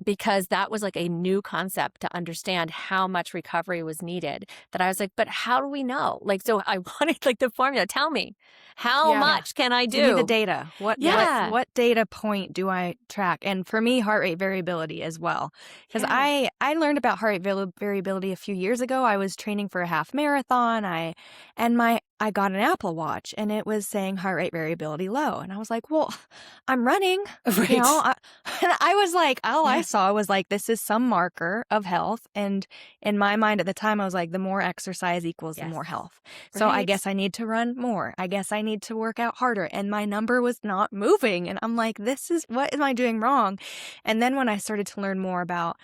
because that was like a new concept to understand how much recovery was needed, that I was like, but how do we know? Like, so I wanted like the formula. Tell me, how Yeah. much can I Give me the do? data. Yeah. What data point do I track? And for me, heart rate variability as well. Because Yeah. I learned about heart rate variability a few years ago. I was training for a half marathon. I got an Apple Watch and it was saying heart rate variability low. And I was like, well, I'm running. Right. You know, and I was like, all I Yeah. saw was like, this is some marker of health. And in my mind at the time, I was like, the more exercise equals the Yes. more health. So I Right. guess I need to run more. I guess I need to work out harder. And my number was not moving. And I'm like, what am I doing wrong? And then when I started to learn more about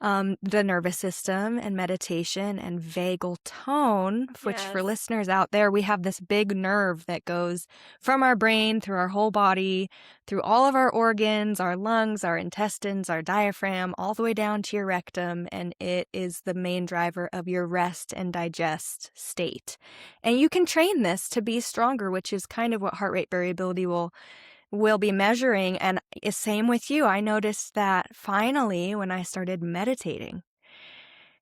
the nervous system and meditation and vagal tone, which for Yes. listeners out there, we have this big nerve that goes from our brain through our whole body, through all of our organs, our lungs, our intestines, our diaphragm, all the way down to your rectum. And it is the main driver of your rest and digest state. And you can train this to be stronger, which is kind of what heart rate variability will be measuring. And same with you. I noticed that finally when I started meditating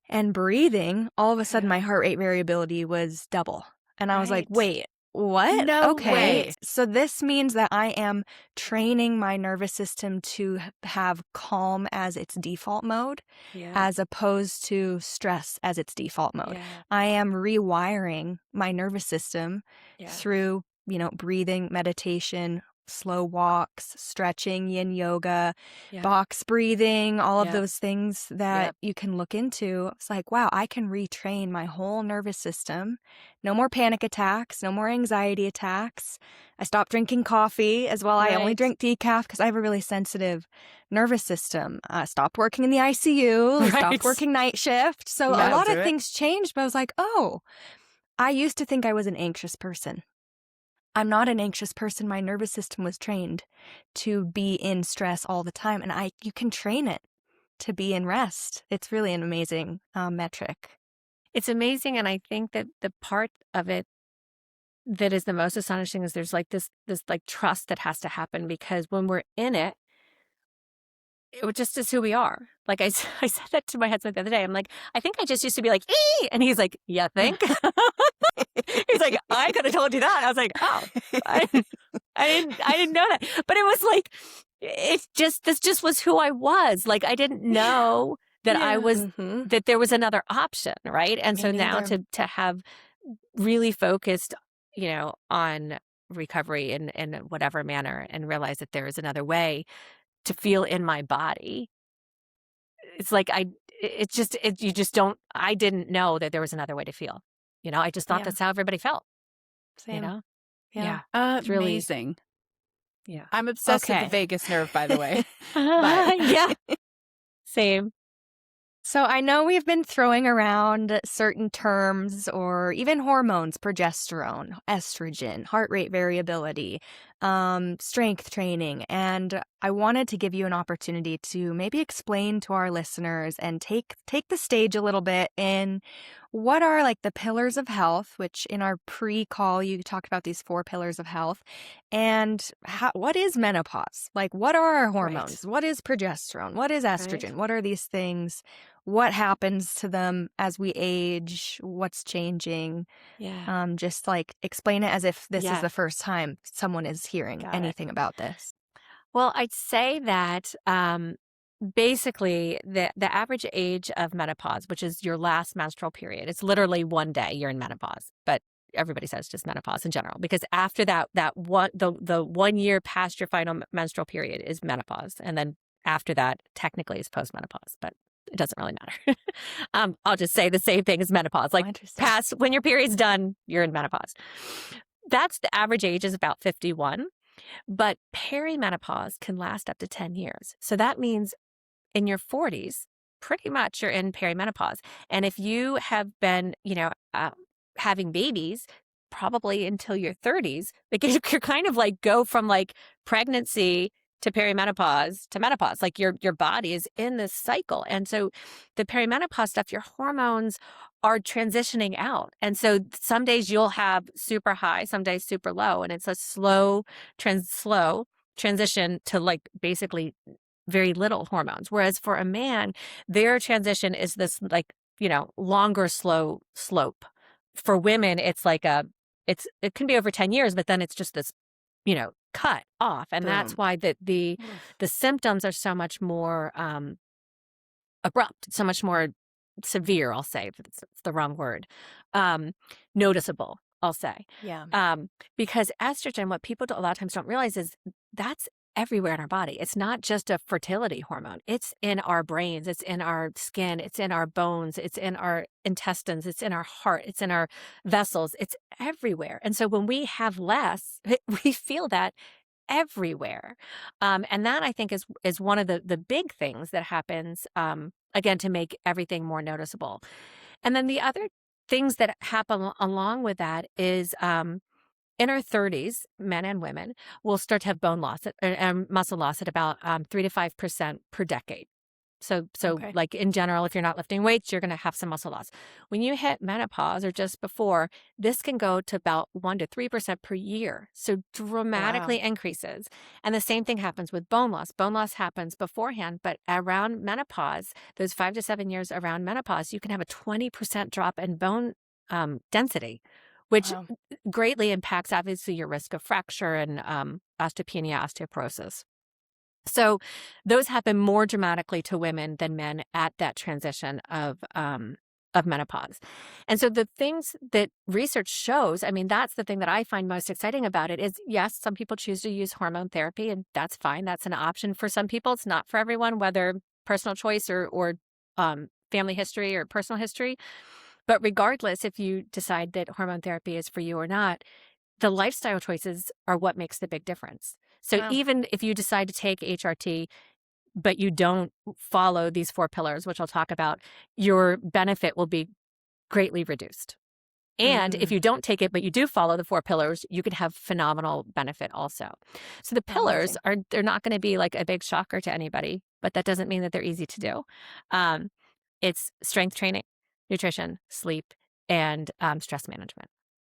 and breathing, all of a sudden my heart rate variability was double. And I was like, Right. wait, what? No Okay. way. So this means that I am training my nervous system to have calm as its default mode, Yeah. as opposed to stress as its default mode. Yeah. I am rewiring my nervous system Yeah. through, breathing, meditation, slow walks, stretching, yin yoga, Yeah. box breathing, all of Yep. those things that Yep. you can look into. It's like, wow, I can retrain my whole nervous system. No more panic attacks, no more anxiety attacks. I stopped drinking coffee as well. I only Right. drink decaf because I have a really sensitive nervous system. Stopped working in the ICU, Right. stopped working night shift. So a That'll lot do of it. things changed, but I was like, oh, I used to think I was an anxious person. I'm not an anxious person. My nervous system was trained to be in stress all the time, and you can train it to be in rest. It's really an amazing metric. It's amazing. And I think that the part of it that is the most astonishing is there's like this like trust that has to happen, because when we're in it, it just is who we are. Like I said that to my husband the other day. I'm like, I think I just used to be like, ee! And he's like, yeah, think? He's like, I could have told you that. I was like, oh, I didn't know that. But it was like, this just was who I was. Like, I didn't know that I was, that there was another option. Right. And Me so now neither. to have really focused, on recovery in whatever manner, and realize that there is another way to feel in my body. It's like, you just don't, I didn't know that there was another way to feel. I just thought Yeah. that's how everybody felt, Same. Yeah. Amazing. really- Yeah. I'm obsessed with Okay. the vagus nerve, by the way. Yeah. Same. So I know we've been throwing around certain terms or even hormones, progesterone, estrogen, heart rate variability, strength training. And I wanted to give you an opportunity to maybe explain to our listeners and take the stage a little bit in what are like the pillars of health, which in our pre-call, you talked about these 4 pillars of health. And what is menopause? Like, what are our hormones? What is progesterone? What is estrogen? What are these things? What happens to them as we age? What's changing? Yeah. Just like explain it as if this is Yeah. the first time someone is hearing Got it. anything about this. Well, I'd say that basically the average age of menopause, which is your last menstrual period, it's literally one day you're in menopause, but everybody says just menopause in general, because after that the 1 year past your final menstrual period is menopause, and then after that technically is postmenopause, but it doesn't really matter. I'll just say the same thing as menopause. Like, Interesting. past when your period's done, you're in menopause. That's the average age is about 51. But perimenopause can last up to 10 years. So that means in your 40s, pretty much you're in perimenopause. And if you have been, having babies, probably until your 30s, like you're kind of like go from like pregnancy to perimenopause to menopause. Like your body is in this cycle. And so the perimenopause stuff, your hormones are transitioning out. And so some days you'll have super high, some days super low. And it's a slow transition to like basically very little hormones. Whereas for a man, their transition is this like, longer, slow slope. For women, it's like it can be over 10 years, but then it's just this, cut off. And that's Boom. why the Oof. symptoms are so much more abrupt, so much more severe, I'll say, if it's the wrong word, um, noticeable, I'll say. Yeah. Because estrogen, what people a lot of times don't realize is that's everywhere in our body. It's not just a fertility hormone. It's in our brains, it's in our skin, it's in our bones, it's in our intestines, it's in our heart, it's in our vessels, it's everywhere. And so when we have less, we feel that everywhere. And that I think is one of the big things that happens, again, to make everything more noticeable. And then the other things that happen along with that is in our 30s, men and women will start to have bone loss and muscle loss at about 3 to 5% per decade. So Okay. like in general, if you're not lifting weights, you're going to have some muscle loss. When you hit menopause or just before, this can go to about 1 to 3% per year. So Wow. dramatically increases. And the same thing happens with bone loss. Bone loss happens beforehand, but around menopause, those 5 to 7 years around menopause, you can have a 20% drop in bone density, which Wow. greatly impacts obviously your risk of fracture and osteopenia, osteoporosis. So those happen more dramatically to women than men at that transition of menopause. And so the things that research shows, I mean, that's the thing that I find most exciting about it is yes, some people choose to use hormone therapy, and that's fine. That's an option for some people. It's not for everyone, whether personal choice or family history or personal history. But regardless, if you decide that hormone therapy is for you or not, the lifestyle choices are what makes the big difference. So Wow. even if you decide to take HRT, but you don't follow these 4 pillars, which I'll talk about, your benefit will be greatly reduced. And if Mm, you don't take it, but you do follow the 4 pillars, you could have phenomenal benefit also. So the pillars amazing. they're not going to be like a big shocker to anybody, but that doesn't mean that they're easy to do. Um, it's strength training, nutrition, sleep, and stress management.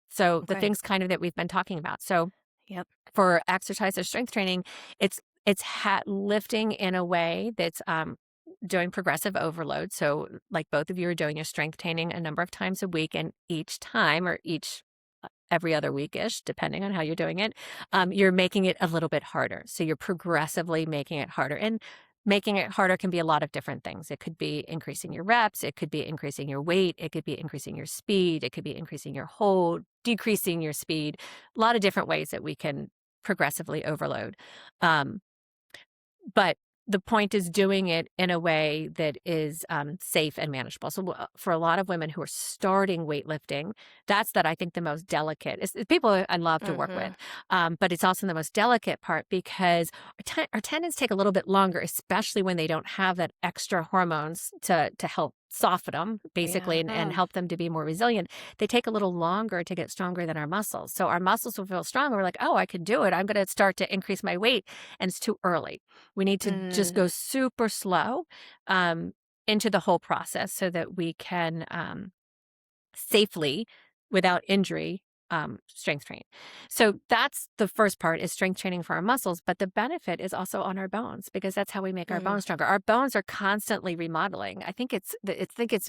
So the Okay. things kind of that we've been talking about. So Yep. for exercise or strength training, it's lifting in a way that's doing progressive overload. So like both of you are doing your strength training a number of times a week, and each time or each every other weekish, depending on how you're doing it, you're making it a little bit harder. So you're progressively making it harder. And making it harder can be a lot of different things. It could be increasing your reps, it could be increasing your weight, it could be increasing your speed, it could be increasing your hold, decreasing your speed. A lot of different ways that we can progressively overload. Um, but the point is doing it in a way that is safe and manageable. So for a lot of women who are starting weightlifting, that's I think the most delicate. It's people I love to work Mm-hmm. with, but it's also the most delicate part because our tendons take a little bit longer, especially when they don't have that extra hormones to help soften them basically and Yeah. help them to be more resilient. They take a little longer to get stronger than our muscles. So our muscles will feel strong. We're like, oh, I can do it. I'm going to start to increase my weight, and it's too early. We need to just Mm, go super slow um, into the whole process so that we can safely, without injury, strength train. So that's the first part is strength training for our muscles, but the benefit is also on our bones because that's how we make our mm, bones stronger. Our bones are constantly remodeling. I think it's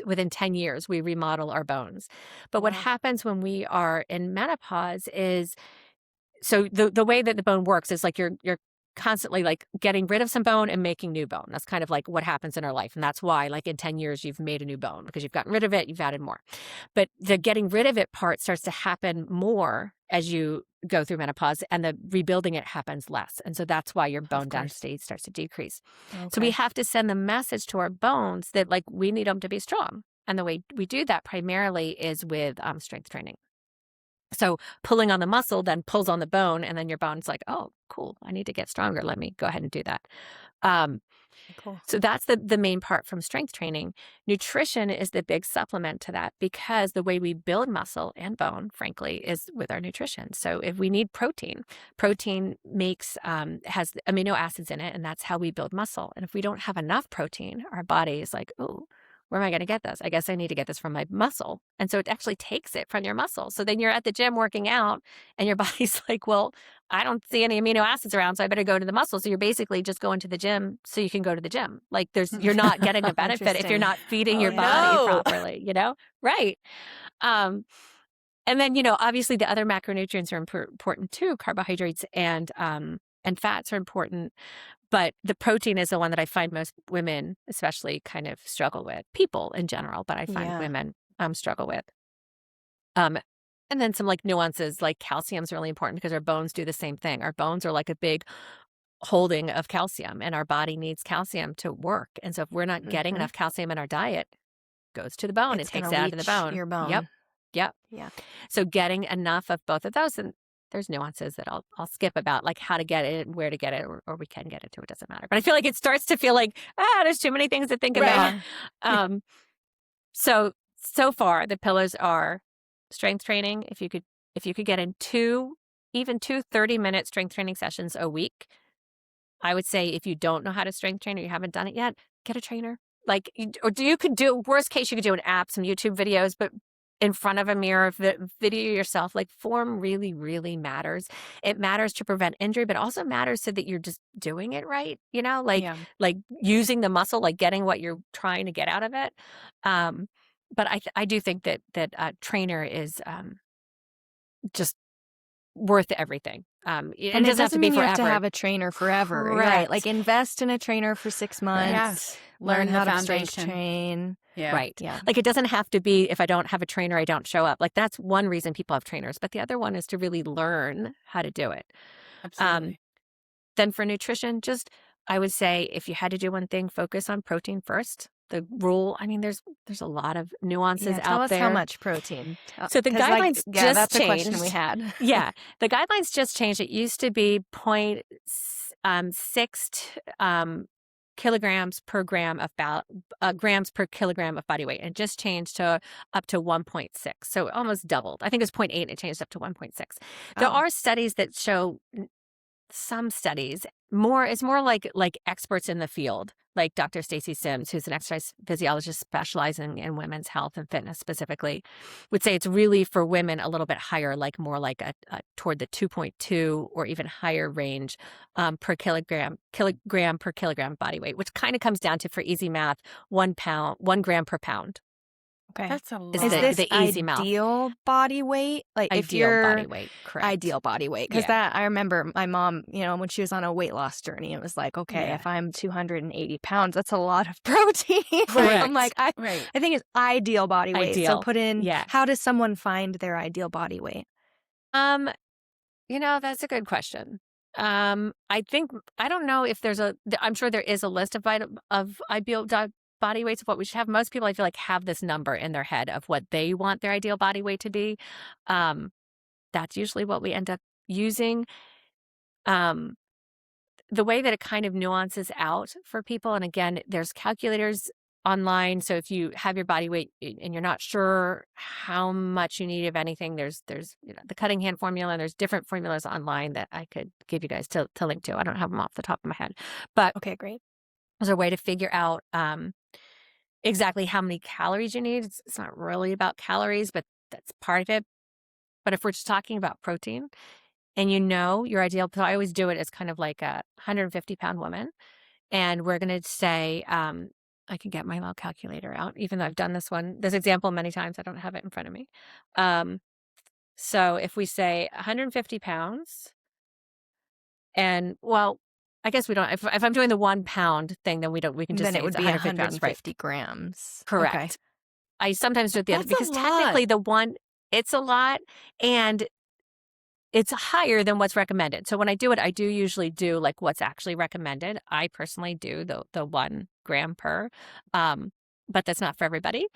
within 10 years we remodel our bones. But what wow. happens when we are in menopause is so the way that the bone works is like you're constantly like getting rid of some bone and making new bone. That's kind of like what happens in our life. And that's why like in 10 years you've made a new bone because you've gotten rid of it, you've added more. But the getting rid of it part starts to happen more as you go through menopause and the rebuilding it happens less. And so that's why your Of bone course. density starts to decrease. So we Okay. have to send the message to our bones that like we need them to be strong. And the way we do that primarily is with strength training. So pulling on the muscle then pulls on the bone, and then your bone's like, oh, cool, I need to get stronger. Let me go ahead and do that. Um, Cool. so that's the main part from strength training. Nutrition is the big supplement to that, because the way we build muscle and bone, frankly, is with our nutrition. So if we need protein, protein has amino acids in it, and that's how we build muscle. And if we don't have enough protein, our body is like, oh, where am I going to get this? I guess I need to get this from my muscle. And so it actually takes it from your muscle. So then you're at the gym working out, and your body's like, well, I don't see any amino acids around, so I better go to the muscle. So you're basically just going to the gym so you can go to the gym. Like you're not getting a benefit if you're not feeding your body properly, Right. Um, and then, obviously the other macronutrients are important too. Carbohydrates and fats are important. But the protein is the one that I find most women, especially, kind of struggle with. People in general, but I find women struggle with. And then some nuances, like calcium is really important because our bones do the same thing. Our bones are like a big holding of calcium, and our body needs calcium to work. And so if we're not getting enough calcium in our diet, it goes to the bone. It takes it out of the bone. Your bone. Yep. Yeah. So getting enough of both of those, and there's nuances that I'll skip about, like how to get it, where to get it, or we can get it too. It doesn't matter. But I feel like it starts to feel like, there's too many things to think about. So far the pillars are strength training. If you could get in two 30-minute strength training sessions a week, I would say, if you don't know how to strength train or you haven't done it yet, get a trainer. You could do, worst case, you could do an app, some YouTube videos, but in front of a mirror, video yourself. Form really, really matters. It matters to prevent injury, but also matters so that you're just doing it right. Like using the muscle, like getting what you're trying to get out of it. But I do think that trainer is just worth everything. And it doesn't mean you have to have a trainer forever, right? Like invest in a trainer for 6 months. Yes. Learn how to foundation. strength train. Yeah. Right. Yeah. It doesn't have to be, if I don't have a trainer, I don't show up. That's one reason people have trainers. But the other one is to really learn how to do it. Absolutely. Then for nutrition, I would say, if you had to do one thing, focus on protein first. The rule, there's a lot of nuances out there. Tell us how much protein. So the guidelines just that's changed. a question we had. Yeah, the guidelines just changed. It used to be 0.6 kilograms per gram of grams per kilogram of body weight, and it just changed to up to 1.6. So it almost doubled. I think it was 0.8 and it changed up to 1.6. There are studies that show, some studies, it's more like experts in the field, like Dr. Stacy Sims, who's an exercise physiologist specializing in women's health and fitness specifically, would say it's really for women a little bit higher, more like a toward the 2.2 or even higher range per kilogram per kilogram body weight, which kind of comes down to, for easy math, 1 gram per pound. Okay. That's a lot. Is this the easy math. Ideal body weight? Body weight, correct. Ideal body weight. Because I remember my mom, when she was on a weight loss journey, it was like, okay, if I'm 280 pounds, that's a lot of protein. I'm like, I think it's ideal body weight. Ideal. So put in, how does someone find their ideal body weight? That's a good question. I don't know if I'm sure there is a list of ideal body weights of what we should have. Most people, I feel like, have this number in their head of what they want their ideal body weight to be. That's usually what we end up using. The way that it kind of nuances out for people, and again, there's calculators online. So if you have your body weight and you're not sure how much you need of anything, there's the Cuttingham formula, and there's different formulas online that I could give you guys to link to. I don't have them off the top of my head, but okay, great. There's a way to figure out exactly how many calories you need. It's not really about calories, but that's part of it. But if we're just talking about protein, and your ideal, so I always do it as kind of like a 150-pound woman, and we're going to say, I can get my little calculator out, even though I've done this example many times. I don't have it in front of me. So if we say 150 pounds, and I guess we don't. If I'm doing the 1 pound thing, then we don't. We can just then say it would it's be 150 grams. Correct. Okay. I sometimes do it the other, That's a because technically lot. it's a lot, and it's higher than what's recommended. So when I do it, I do usually do what's actually recommended. I personally do the 1 gram per, but that's not for everybody.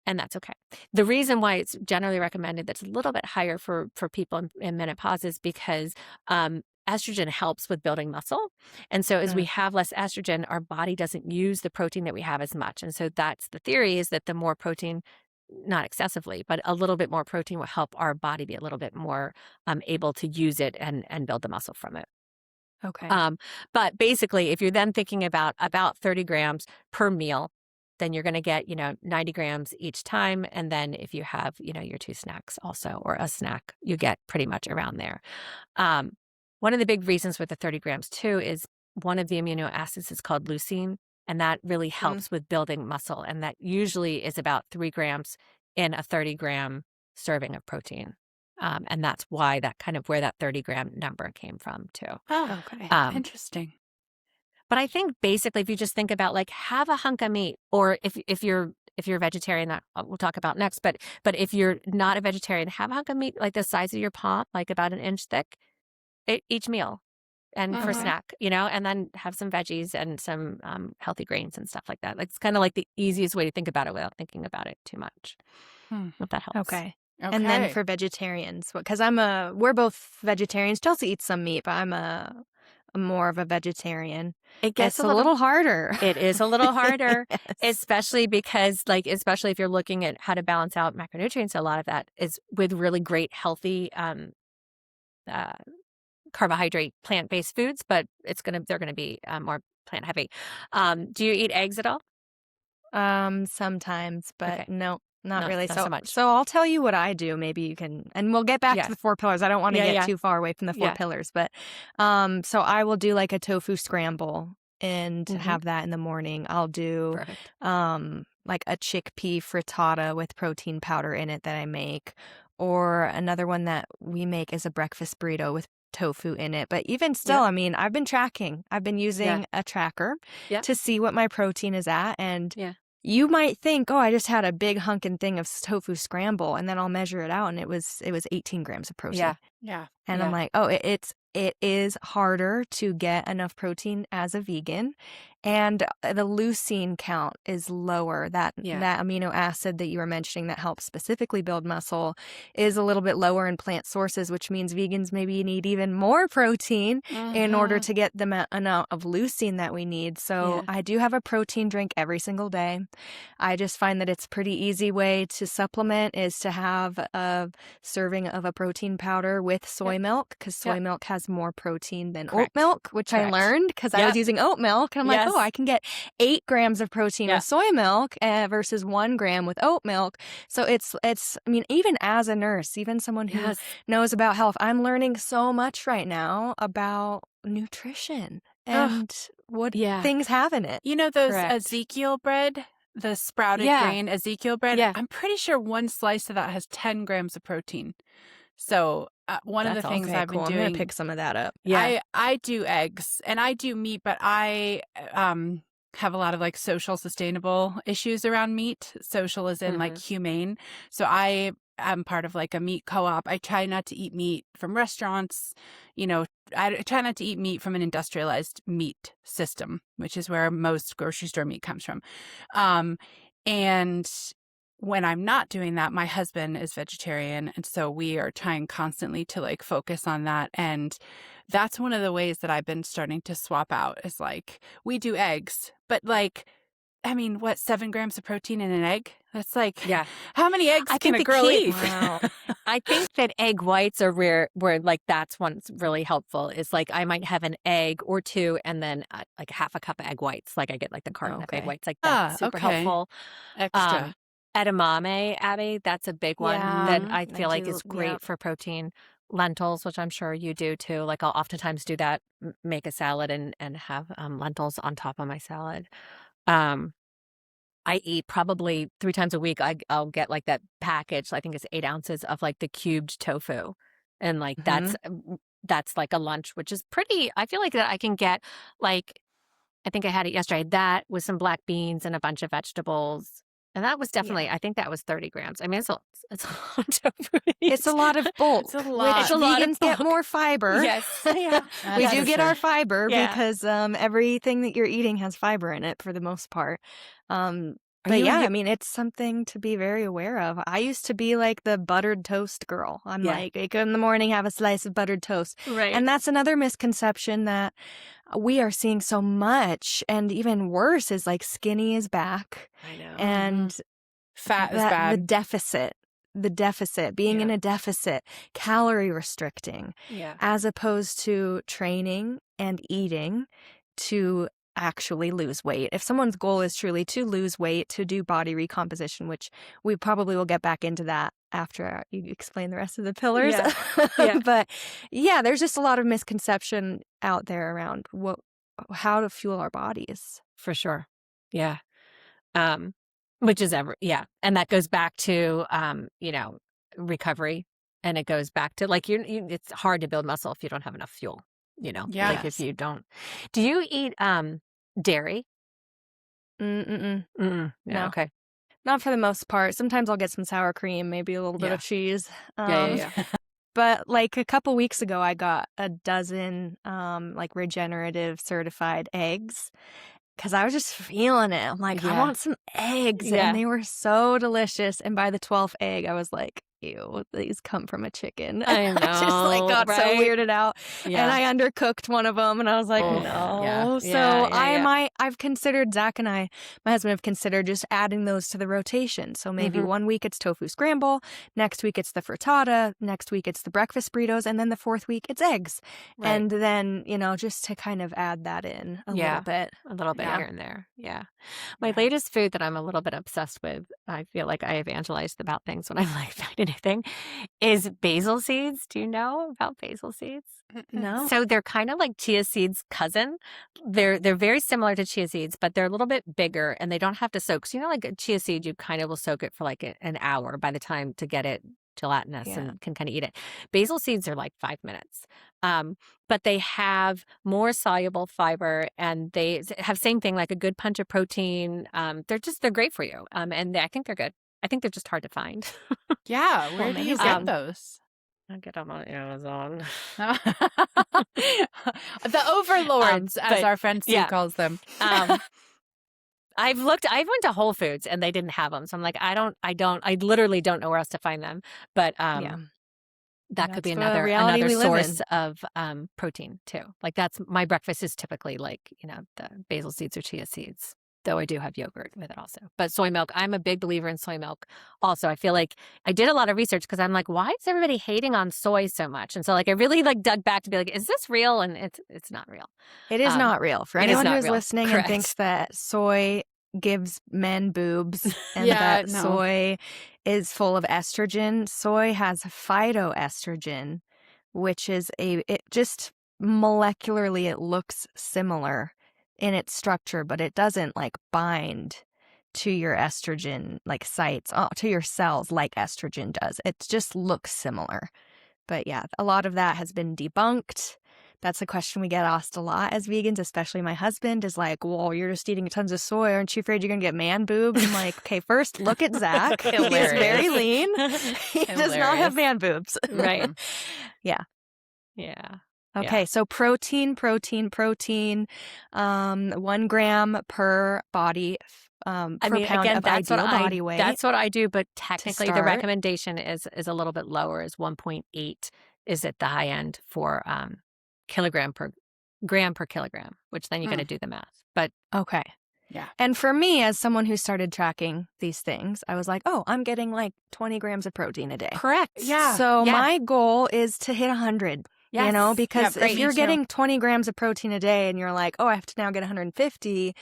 And that's okay. The reason why it's generally recommended that's a little bit higher for people in menopause is because estrogen helps with building muscle. And so as we have less estrogen, our body doesn't use the protein that we have as much. And so that's the theory, is that the more protein, not excessively, but a little bit more protein will help our body be a little bit more able to use it and build the muscle from it. Okay. But basically, if you're then thinking about 30 grams per meal, then you're going to get, 90 grams each time. And then if you have, your 2 snacks also, or a snack, you get pretty much around there. One of the big reasons with the 30 grams too is one of the amino acids is called leucine, and that really helps with building muscle. And that usually is about 3 grams in a 30-gram serving of protein. And that's why where that 30-gram number came from too. Oh, Okay. Interesting. But I think basically, if you just think about like have a hunk of meat, or if you're a vegetarian, that we'll talk about next. But if you're not a vegetarian, have a hunk of meat like the size of your palm, like about an inch thick, each meal, and for snack, and then have some veggies and some healthy grains and stuff like that. Like, it's kind of like the easiest way to think about it without thinking about it too much. If that helps. Okay. And then for vegetarians, because we're both vegetarians. Chelsea eats some meat, but I'm more of a vegetarian. It gets It's a little harder. It is a little harder, Yes. especially because, especially if you're looking at how to balance out macronutrients. A lot of that is with really great, healthy carbohydrate plant-based foods, but they're gonna be more plant heavy. Do you eat eggs at all? Sometimes, but Okay. no, not No, really. not so much. So I'll tell you what I do. Maybe you can, and we'll get back to the 4 pillars. I don't want to get too far away from the 4 pillars, but so I will do like a tofu scramble and have that in the morning. I'll do Perfect. like a chickpea frittata with protein powder in it that I make, or another one that we make is a breakfast burrito with tofu in it. But even still, I mean, I've been tracking. I've been using a tracker to see what my protein is at. And you might think, oh, I just had a big hunkin' thing of tofu scramble, and then I'll measure it out, and it was 18 grams of protein. Yeah. And I'm like, oh, it is harder to get enough protein as a vegan, and the leucine count is lower. That amino acid that you were mentioning that helps specifically build muscle is a little bit lower in plant sources, which means vegans maybe need even more protein in order to get the amount of leucine that we need. So I do have a protein drink every single day. I just find that it's a pretty easy way to supplement is to have a serving of a protein powder with soy milk, because soy milk has more protein than oat milk, which I learned because I was using oat milk, and I'm like, oh, I can get 8 grams of protein with soy milk versus 1 gram with oat milk. So it's I mean, even as a nurse, even someone who knows about health, I'm learning so much right now about nutrition and what things have in it. You know those Ezekiel bread, the sprouted grain Ezekiel bread? I'm pretty sure one slice of that has 10 grams of protein. So one of the things I've been doing, I'm gonna pick some of that up. I do eggs and I do meat, but I have a lot of like social sustainable issues around meat. Social is in like humane. So I am part of like a meat co-op. I try not to eat meat from restaurants. I try not to eat meat from an industrialized meat system, which is where most grocery store meat comes from. And when I'm not doing that, my husband is vegetarian. And so we are trying constantly to like focus on that. And that's one of the ways that I've been starting to swap out is like, we do eggs, but like, I mean, 7 grams of protein in an egg? That's like, how many eggs can a girl eat? Wow. I think that egg whites are rare, where like that's one's really helpful. Is like I might have an egg or 2 and then like half a cup of egg whites. Like I get like the carton of egg whites. Like that's super helpful. Extra. Edamame, Abby, that's a big one that I feel like is great yeah. for protein. Lentils, which I'm sure you do too. Like I'll oftentimes do that, make a salad and have lentils on top of my salad. I eat probably 3 times a week. I'll get like that package. I think it's 8 ounces of like the cubed tofu, and like that's like a lunch, which is pretty. I feel like that I can get like, I think I had it yesterday. That with some black beans and a bunch of vegetables. And that was definitely, I think that was 30 grams. I mean, it's a lot of tofu. It's a lot of bulk. It's a lot. Which vegans get more fiber. Yes. We do get our fiber because everything that you're eating has fiber in it for the most part. But yeah, I mean, it's something to be very aware of. I used to be like the buttered toast girl. I'm like, wake up in the morning, have a slice of buttered toast. Right. And that's another misconception that we are seeing so much. And even worse is like skinny is back. I know. And fat is bad. The deficit, being in a deficit, calorie restricting, as opposed to training and eating to actually lose weight. If someone's goal is truly to lose weight, to do body recomposition, which we probably will get back into that after you explain the rest of the pillars. Yeah. But yeah, there's just a lot of misconception out there around how to fuel our bodies. For sure. Yeah. Which is and that goes back to recovery, and it goes back to like it's hard to build muscle if you don't have enough fuel, like if you don't. Do you eat dairy? Yeah, No. Okay. Not for the most part. Sometimes I'll get some sour cream, maybe a little bit of cheese. Yeah. But like a couple weeks ago, I got a dozen like regenerative certified eggs because I was just feeling it. I'm like, I want some eggs. And they were so delicious. And by the 12th egg, I was like, ew, these come from a chicken. I know. I just like got so weirded out. And I undercooked one of them and I was like, no. So I've considered, Zach and I, my husband, have considered just adding those to the rotation. So maybe one week it's tofu scramble, next week it's the frittata, next week it's the breakfast burritos, and then the fourth week it's eggs. Right. And then, just to kind of add that in a little bit. A little bit here and there. Yeah. My latest food that I'm a little bit obsessed with, I feel like I evangelized about things when I'm like finding anything, is basil seeds. Do you know about basil seeds? No. So they're kind of like chia seeds' cousin. They're very similar to chia seeds, but they're a little bit bigger and they don't have to soak. So like a chia seed, you kind of will soak it for like an hour by the time to get it gelatinous and can kind of eat it. Basil seeds are like 5 minutes. But they have more soluble fiber and they have same thing, like a good punch of protein. They're great for you. And I think they're good. I think they're just hard to find. Yeah. Where do you get those? I get them on Amazon. The overlords, as our friend Steve calls them. I went to Whole Foods and they didn't have them. So I'm like, I literally don't know where else to find them. But that could be another source of protein too. Like my breakfast is typically like, the basil seeds or chia seeds, though I do have yogurt with it also. But soy milk, I'm a big believer in soy milk. Also, I feel like I did a lot of research because I'm like, why is everybody hating on soy so much? And so like I really like dug back to be like, is this real? And it's not real. It is not real. For anyone who's listening and thinks that soy gives men boobs and that soy is full of estrogen, soy has phytoestrogen, which is it just molecularly it looks similar in its structure, but it doesn't like bind to your estrogen like sites, to your cells like estrogen does. It just looks similar. But yeah, a lot of that has been debunked. That's a question we get asked a lot as vegans, especially my husband is like, well, you're just eating tons of soy. Aren't you afraid you're going to get man boobs? I'm like, okay, first look at Zach. He's very lean. He does not have man boobs. Right. Yeah. Okay, so protein, 1 gram per body, per pound of ideal body weight. That's what I do, but technically the recommendation is a little bit lower, is 1.8 is at the high end for gram per kilogram, which then you're going to do the math. But okay. Yeah. And for me, as someone who started tracking these things, I was like, oh, I'm getting like 20 grams of protein a day. Correct. Yeah. So my goal is to hit 100. Yes. Because if you're getting 20 grams of protein a day and you're like, oh, I have to now get 150,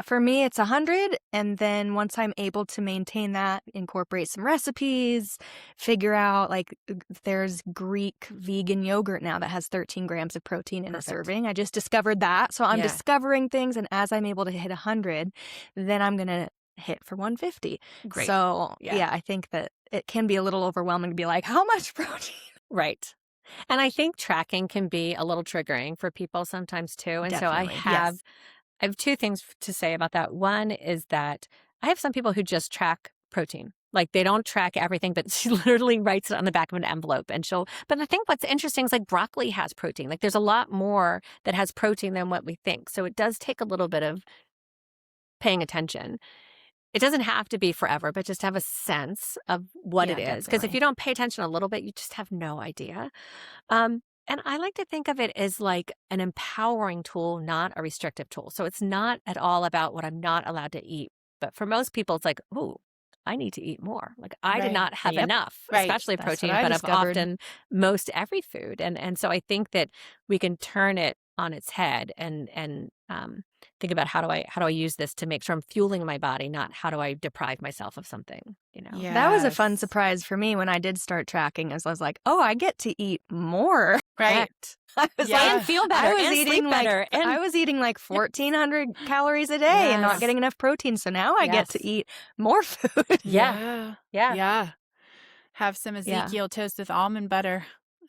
for me, it's 100. And then once I'm able to maintain that, incorporate some recipes, figure out like there's Greek vegan yogurt now that has 13 grams of protein in a serving. I just discovered that. So I'm discovering things. And as I'm able to hit 100, then I'm going to hit for 150. Great. So I think that it can be a little overwhelming to be like, how much protein? Right. And I think tracking can be a little triggering for people sometimes too. And Definitely. So I have 2 things to say about that. One is that I have some people who just track protein. Like they don't track everything, but she literally writes it on the back of an envelope but I think what's interesting is like broccoli has protein. Like there's a lot more that has protein than what we think. So it does take a little bit of paying attention. it doesn't have to be forever, but just have a sense of what Yeah, it is. Because if definitely. you don't pay attention a little bit, you just have no idea. And I like to think of it as like an empowering tool, not a restrictive tool. So it's not at all about what I'm not allowed to eat. But for most people, it's like, oh, I need to eat more. Like I did Right. not have Yep. enough, Right. especially That's what protein, I but of discovered. often most every food. And so I think that we can turn it on its head and think about how do I use this to make sure I'm fueling my body, not how do I deprive myself of something, you know? That was a fun Yes. surprise for me when I did start tracking, as I was like, "Oh, I get to eat more." Right. Correct. I was Yeah. And feel better and sleep better. I And was eating like Yep. 1,400 calories a day and not Yes. getting enough protein, so now I get to Yes. eat more food. Yeah. Yeah. Yeah. Yeah. Have some Yeah. Ezekiel toast with almond butter.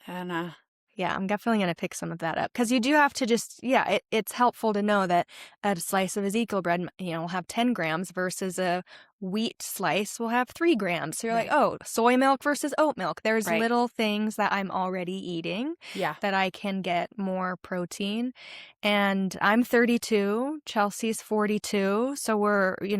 And Yeah, I'm definitely going to pick some of that up because you do have to just, it's helpful to know that a slice of Ezekiel bread, will have 10 grams versus a wheat slice will have 3 grams. So you're like, Right. oh, soy milk versus oat milk. There's Right. little things that I'm already eating yeah. that I can get more protein. And I'm 32, Chelsea's 42. So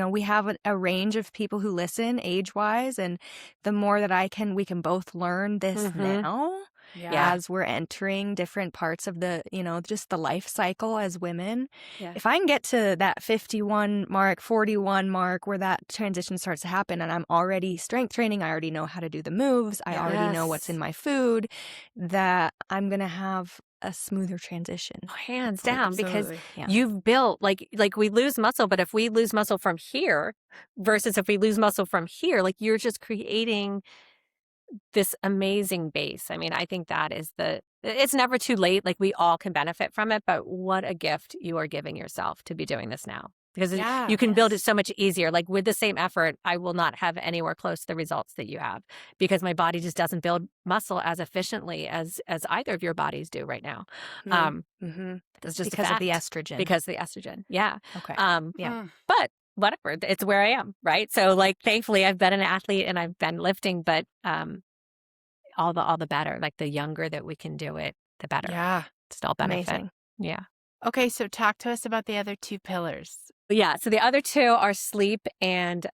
we have a range of people who listen age-wise. And the more that we can both learn this Mhm. now Yeah. as we're entering different parts of the, just the life cycle as women. Yeah. If I can get to that 51 mark, 41 mark, where that transition starts to happen and I'm already strength training, I already know how to do the moves, I Yeah. already know what's in my food, that I'm going to have a smoother transition. Oh, hands hopefully. down, because Absolutely. Yeah. you've built like we lose muscle, but if we lose muscle from here versus if we lose muscle from here, like you're just creating this amazing base. I mean, I think that is it's never too late. Like we all can benefit from it, but what a gift you are giving yourself to be doing this now. Because Yeah. you can build it Yes. so much easier. Like with the same effort, I will not have anywhere close to the results that you have because my body just doesn't build muscle as efficiently as either of your bodies do right now. Mm-hmm. It's just Because a of the fact. estrogen. Because of the estrogen. Yeah. Okay. Mm. But whatever, it's where I am, right? So like thankfully I've been an athlete and I've been lifting, but all the better. Like the younger that we can do it, the better. Yeah. Still benefit. Amazing. Yeah. Okay, so talk to us about the other 2 pillars. Yeah. So the other 2 are sleep and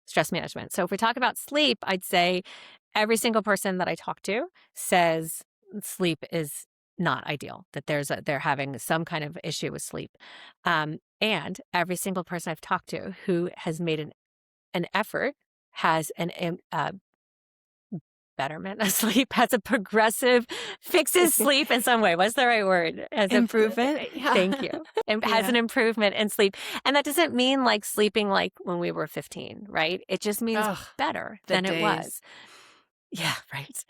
stress management. So if we talk about sleep, I'd say every single person that I talk to says sleep is not ideal, that they're having some kind of issue with sleep. And every single person I've talked to who has made an effort has betterment of sleep, has a progressive, fixes sleep in some way. What's the right word? Improvement? Thank you. And has Yeah. an improvement in sleep. And that doesn't mean like sleeping like when we were 15, right? It just means Ugh, better the than it days. was. Yeah, right.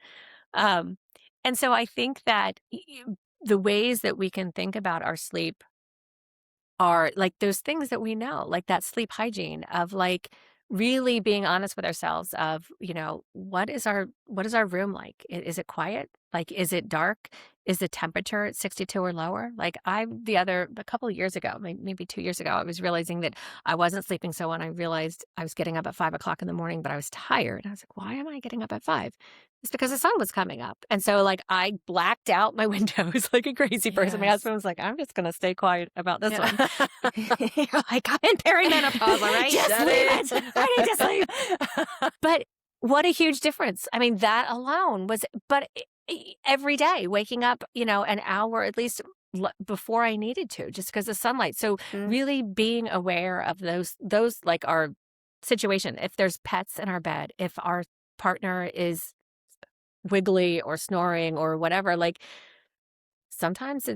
And so I think that the ways that we can think about our sleep are like those things that we know, like that sleep hygiene of like really being honest with ourselves of, what is our room like? Is it quiet? Like, is it dark? Is the temperature at 62 or lower? Like a couple of years ago, maybe 2 years ago, I was realizing that I wasn't sleeping so when I realized I was getting up at 5 o'clock in the morning, but I was tired. I was like, why am I getting up at 5? It's because the sun was coming up. And so like I blacked out my windows like a crazy person. My Yes. husband was like, I'm just going to stay quiet about this one. You're like, I'm in perimenopause, all right? Just Shut leave it. it. I need to sleep. But what a huge difference. I mean, that alone was, but every day waking up, an hour at least before I needed to, just because of sunlight. So really being aware of those like our situation. If there's pets in our bed, if our partner is wiggly or snoring or whatever, like sometimes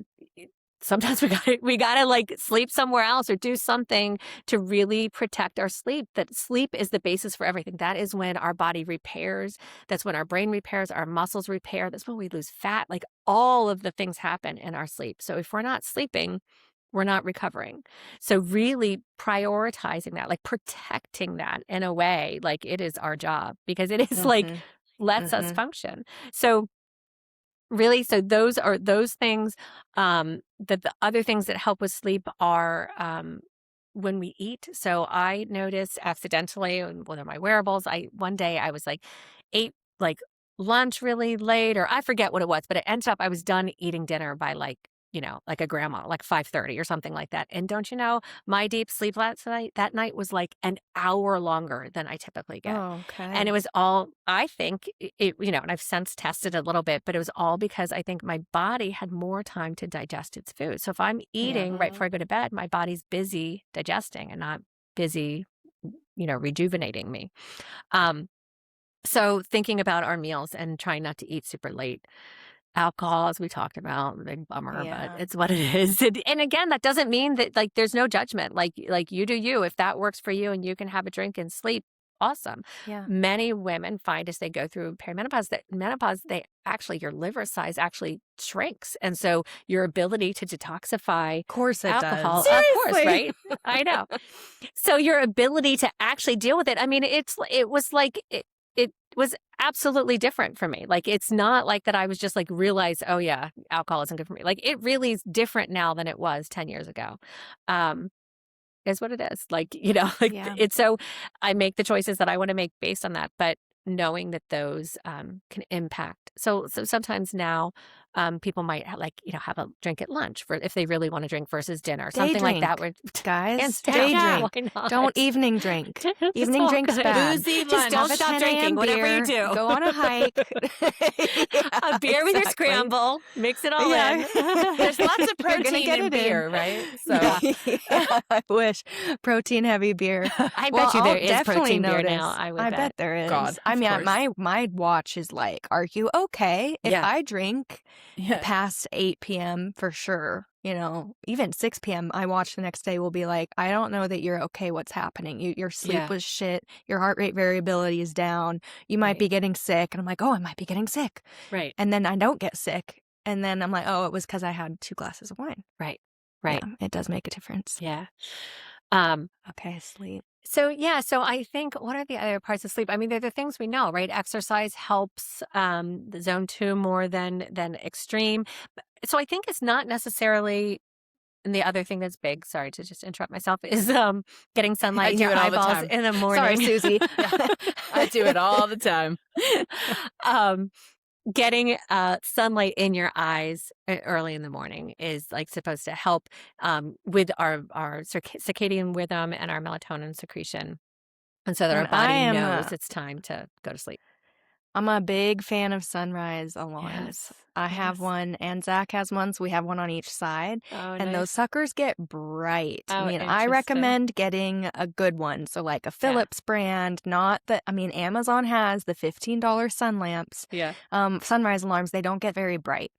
we gotta like sleep somewhere else or do something to really protect our sleep. That sleep is the basis for everything. That is when our body repairs. That's when our brain repairs, our muscles repair. That's when we lose fat. Like all of the things happen in our sleep. So if we're not sleeping, we're not recovering. So really prioritizing that, like protecting that in a way, like it is our job because it is like lets us function. So really, so those are those things. That the other things that help with sleep are when we eat. So I noticed accidentally, and one of my wearables, one day I was like ate like lunch really late, or I forget what it was, but it ended up I was done eating dinner by like like a grandma, like 5:30 or something like that. And don't you know, my deep sleep that night was like an hour longer than I typically get. Oh, And it okay. was all, I think and I've since tested a little bit, but it was all because I think my body had more time to digest its food. So if I'm Yeah. eating right before I go to bed, my body's busy digesting and not busy, rejuvenating me. Um, so thinking about our meals and trying not to eat super late. Alcohol, as we talked about, the big bummer, but Yeah. it's what it is. And again, that doesn't mean that like there's no judgment. Like you do you. If that works for you and you can have a drink and sleep, awesome. Yeah. Many women find as they go through perimenopause that menopause, your liver size actually shrinks. And so your ability to detoxify Of course it alcohol, does. of course, Seriously. right? I know. So your ability to actually deal with it, I mean, it was like it was absolutely different for me. Like it's not like that I was just like realize, oh yeah, alcohol isn't good for me. Like it really is different now than it was 10 years ago. Um is what it is. Like, like Yeah. it's so I make the choices that I want to make based on that, but knowing that those can impact. So sometimes now people might have a drink at lunch for if they really want to drink versus dinner, Day something like that. drink, Where guys. hands down, Day Yeah. drink. why not? Don't evening drink. It's Evening all drink's good. bad. Boozy Just lunch. don't Have a stop 10 drinking, a.m. whatever you beer, do. go on a hike. A beer with your Exactly. scramble, mix it all Yeah. in. There's lots of You're gonna protein get in it in. beer, right? So Yeah, I wish. Protein heavy beer. I Well, bet you I'll there is definitely protein beer notice. now. I would I bet. bet there is. God, I of mean, course. my watch is like, are you okay? If Yeah. I drink Yeah. past 8 p.m. for sure, even 6 p.m., I watch the next day will be like, I don't know that you're okay. What's happening? Your sleep Yeah. was shit. Your heart rate variability is down. You might Right. be getting sick. And I'm like, oh, I might be getting sick. Right. And then I don't get sick. And then I'm like, oh, it was because I had 2 glasses of wine. Right. Right. Yeah, it does make a difference. Yeah. Um, Okay, sleep. so I think what are the other parts of sleep? I mean, they're the things we know, right? Exercise helps the zone 2 more than extreme. So I think it's not necessarily. And the other thing that's big, sorry to just interrupt myself, is getting sunlight I in do your it all the eyeballs time. in the Sorry, morning. Susie. I do it all the time. um, getting sunlight in your eyes early in the morning is like supposed to help with our circadian rhythm and our melatonin secretion, and so that our And body knows it's time to go to sleep. I'm a big fan of sunrise alarms. Yes, I have yes. one, and Zach has one, so we have one on each side. Oh, And those suckers get bright. Oh, I interesting. recommend getting a good one. So, like a Philips brand, not the, Amazon has the $15 sun lamps. Yeah. Sunrise alarms, they don't get very bright.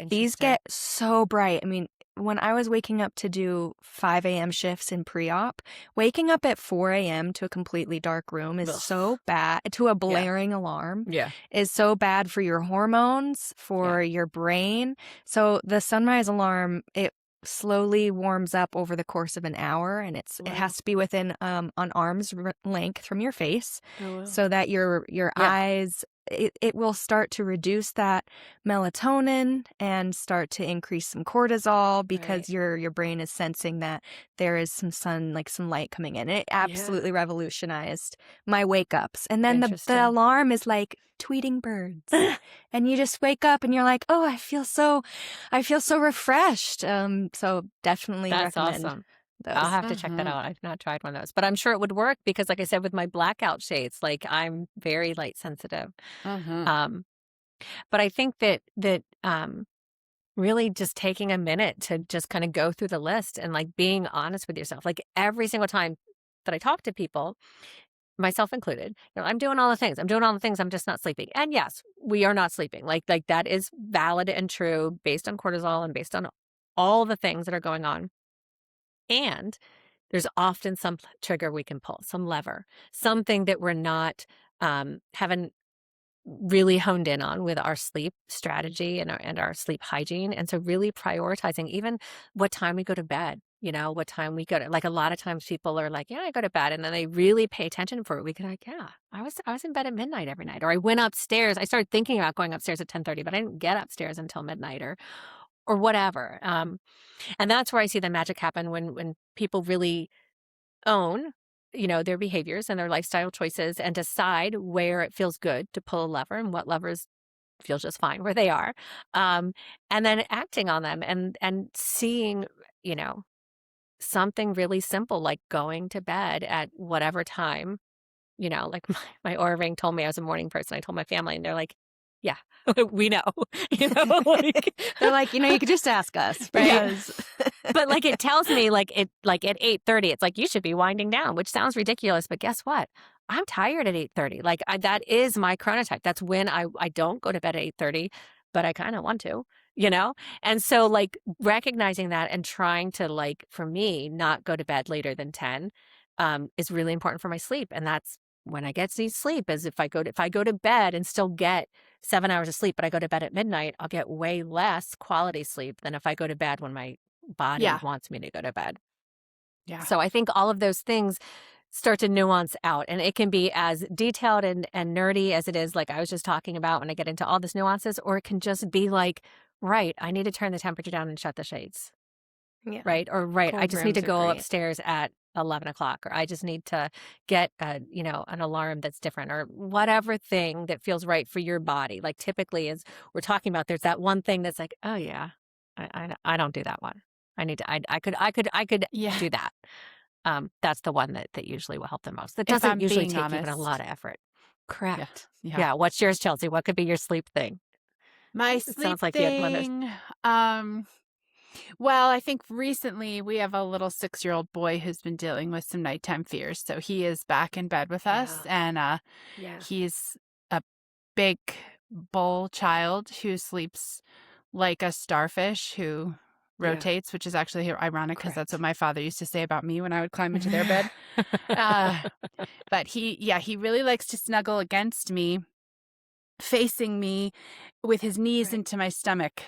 These get so bright. I mean, when I was waking up to do 5 a.m. shifts in pre-op, waking up at 4 a.m. to a completely dark room is Ugh. so bad, to a blaring alarm Yeah. is so bad for your hormones, for your brain. So the sunrise alarm, it slowly warms up over the course of an hour, and it has to be within an arm's length from your face, so that your eyes, it will start to reduce that melatonin and start to increase some cortisol because your brain is sensing that there is some sun, like some light coming in. It absolutely revolutionized my wake ups. And then the alarm is like tweeting birds. And you just wake up and you're like, oh, I feel so refreshed. So definitely That's recommend awesome. those. I'll have to check that out. I've not tried one of those, but I'm sure it would work because, like I said, with my blackout shades, like I'm very light sensitive. But I think that really just taking a minute to just kind of go through the list and like being honest with yourself, like every single time that I talk to people, myself included, I'm doing all the things. I'm just not sleeping. And yes, we are not sleeping. Like that is valid and true based on cortisol and based on all the things that are going on. And there's often some trigger we can pull, some lever, something that we're not haven't really honed in on with our sleep strategy and our sleep hygiene. And so really prioritizing even what time we go to bed, what time we go to, like a lot of times people are like, yeah, I go to bed. And then they really pay attention for it. We can like, yeah, I was in bed at midnight every night, or I went upstairs. I started thinking about going upstairs at 10:30, but I didn't get upstairs until midnight or whatever. And that's where I see the magic happen when people really own, their behaviors and their lifestyle choices and decide where it feels good to pull a lever and what levers feel just fine where they are. Um, and then acting on them and seeing, you know, something really simple like going to bed at whatever time, you know, like my Aura ring told me I was a morning person. I told my family and they're like, yeah, we know, you know, like, They're like, you could just ask us yeah. because But like it tells me like at 8:30, it's like you should be winding down, which sounds ridiculous, but guess what? I'm tired at 8:30. Like that is my chronotype. That's when I don't go to bed at 8:30, but I kind of want to, you know? And so like recognizing that and trying to like for me not go to bed later than 10 is really important for my sleep. And that's when I get to sleep is if I go to bed and still get 7 hours of sleep, but I go to bed at midnight, I'll get way less quality sleep than if I go to bed when my body Yeah. wants me to go to bed. Yeah. So I think all of those things start to nuance out, and it can be as detailed and nerdy as it is like I was just talking about when I get into all this nuances, or it can just be like, right, I need to turn the temperature down and shut the shades, yeah, right? Or right, I cold just need to rooms are go great. upstairs at 11 o'clock, or I just need to get an alarm that's different, or whatever thing that feels right for your body. Like typically as we're talking about, there's that one thing that's like, oh yeah, I don't do that one. I need to, I could Yeah. do that. That's the one that usually will help the most. That If doesn't I'm usually being take even a lot honest. of effort. Yeah. Correct. Yeah. Yeah. What's yours, Chelsea? What could be your sleep thing? My It sleep sounds like you had one of those. thing. Um, well, I think recently we have a little 6-year-old boy who's been dealing with some nighttime fears. So he is back in bed with us, Yeah. and Yeah. he's a big bull child who sleeps like a starfish who Yeah. rotates, which is actually ironic because that's what Correct. my father used to say about me when I would climb into their bed. Uh, but he really likes to snuggle against me, facing me with his knees Right. into my stomach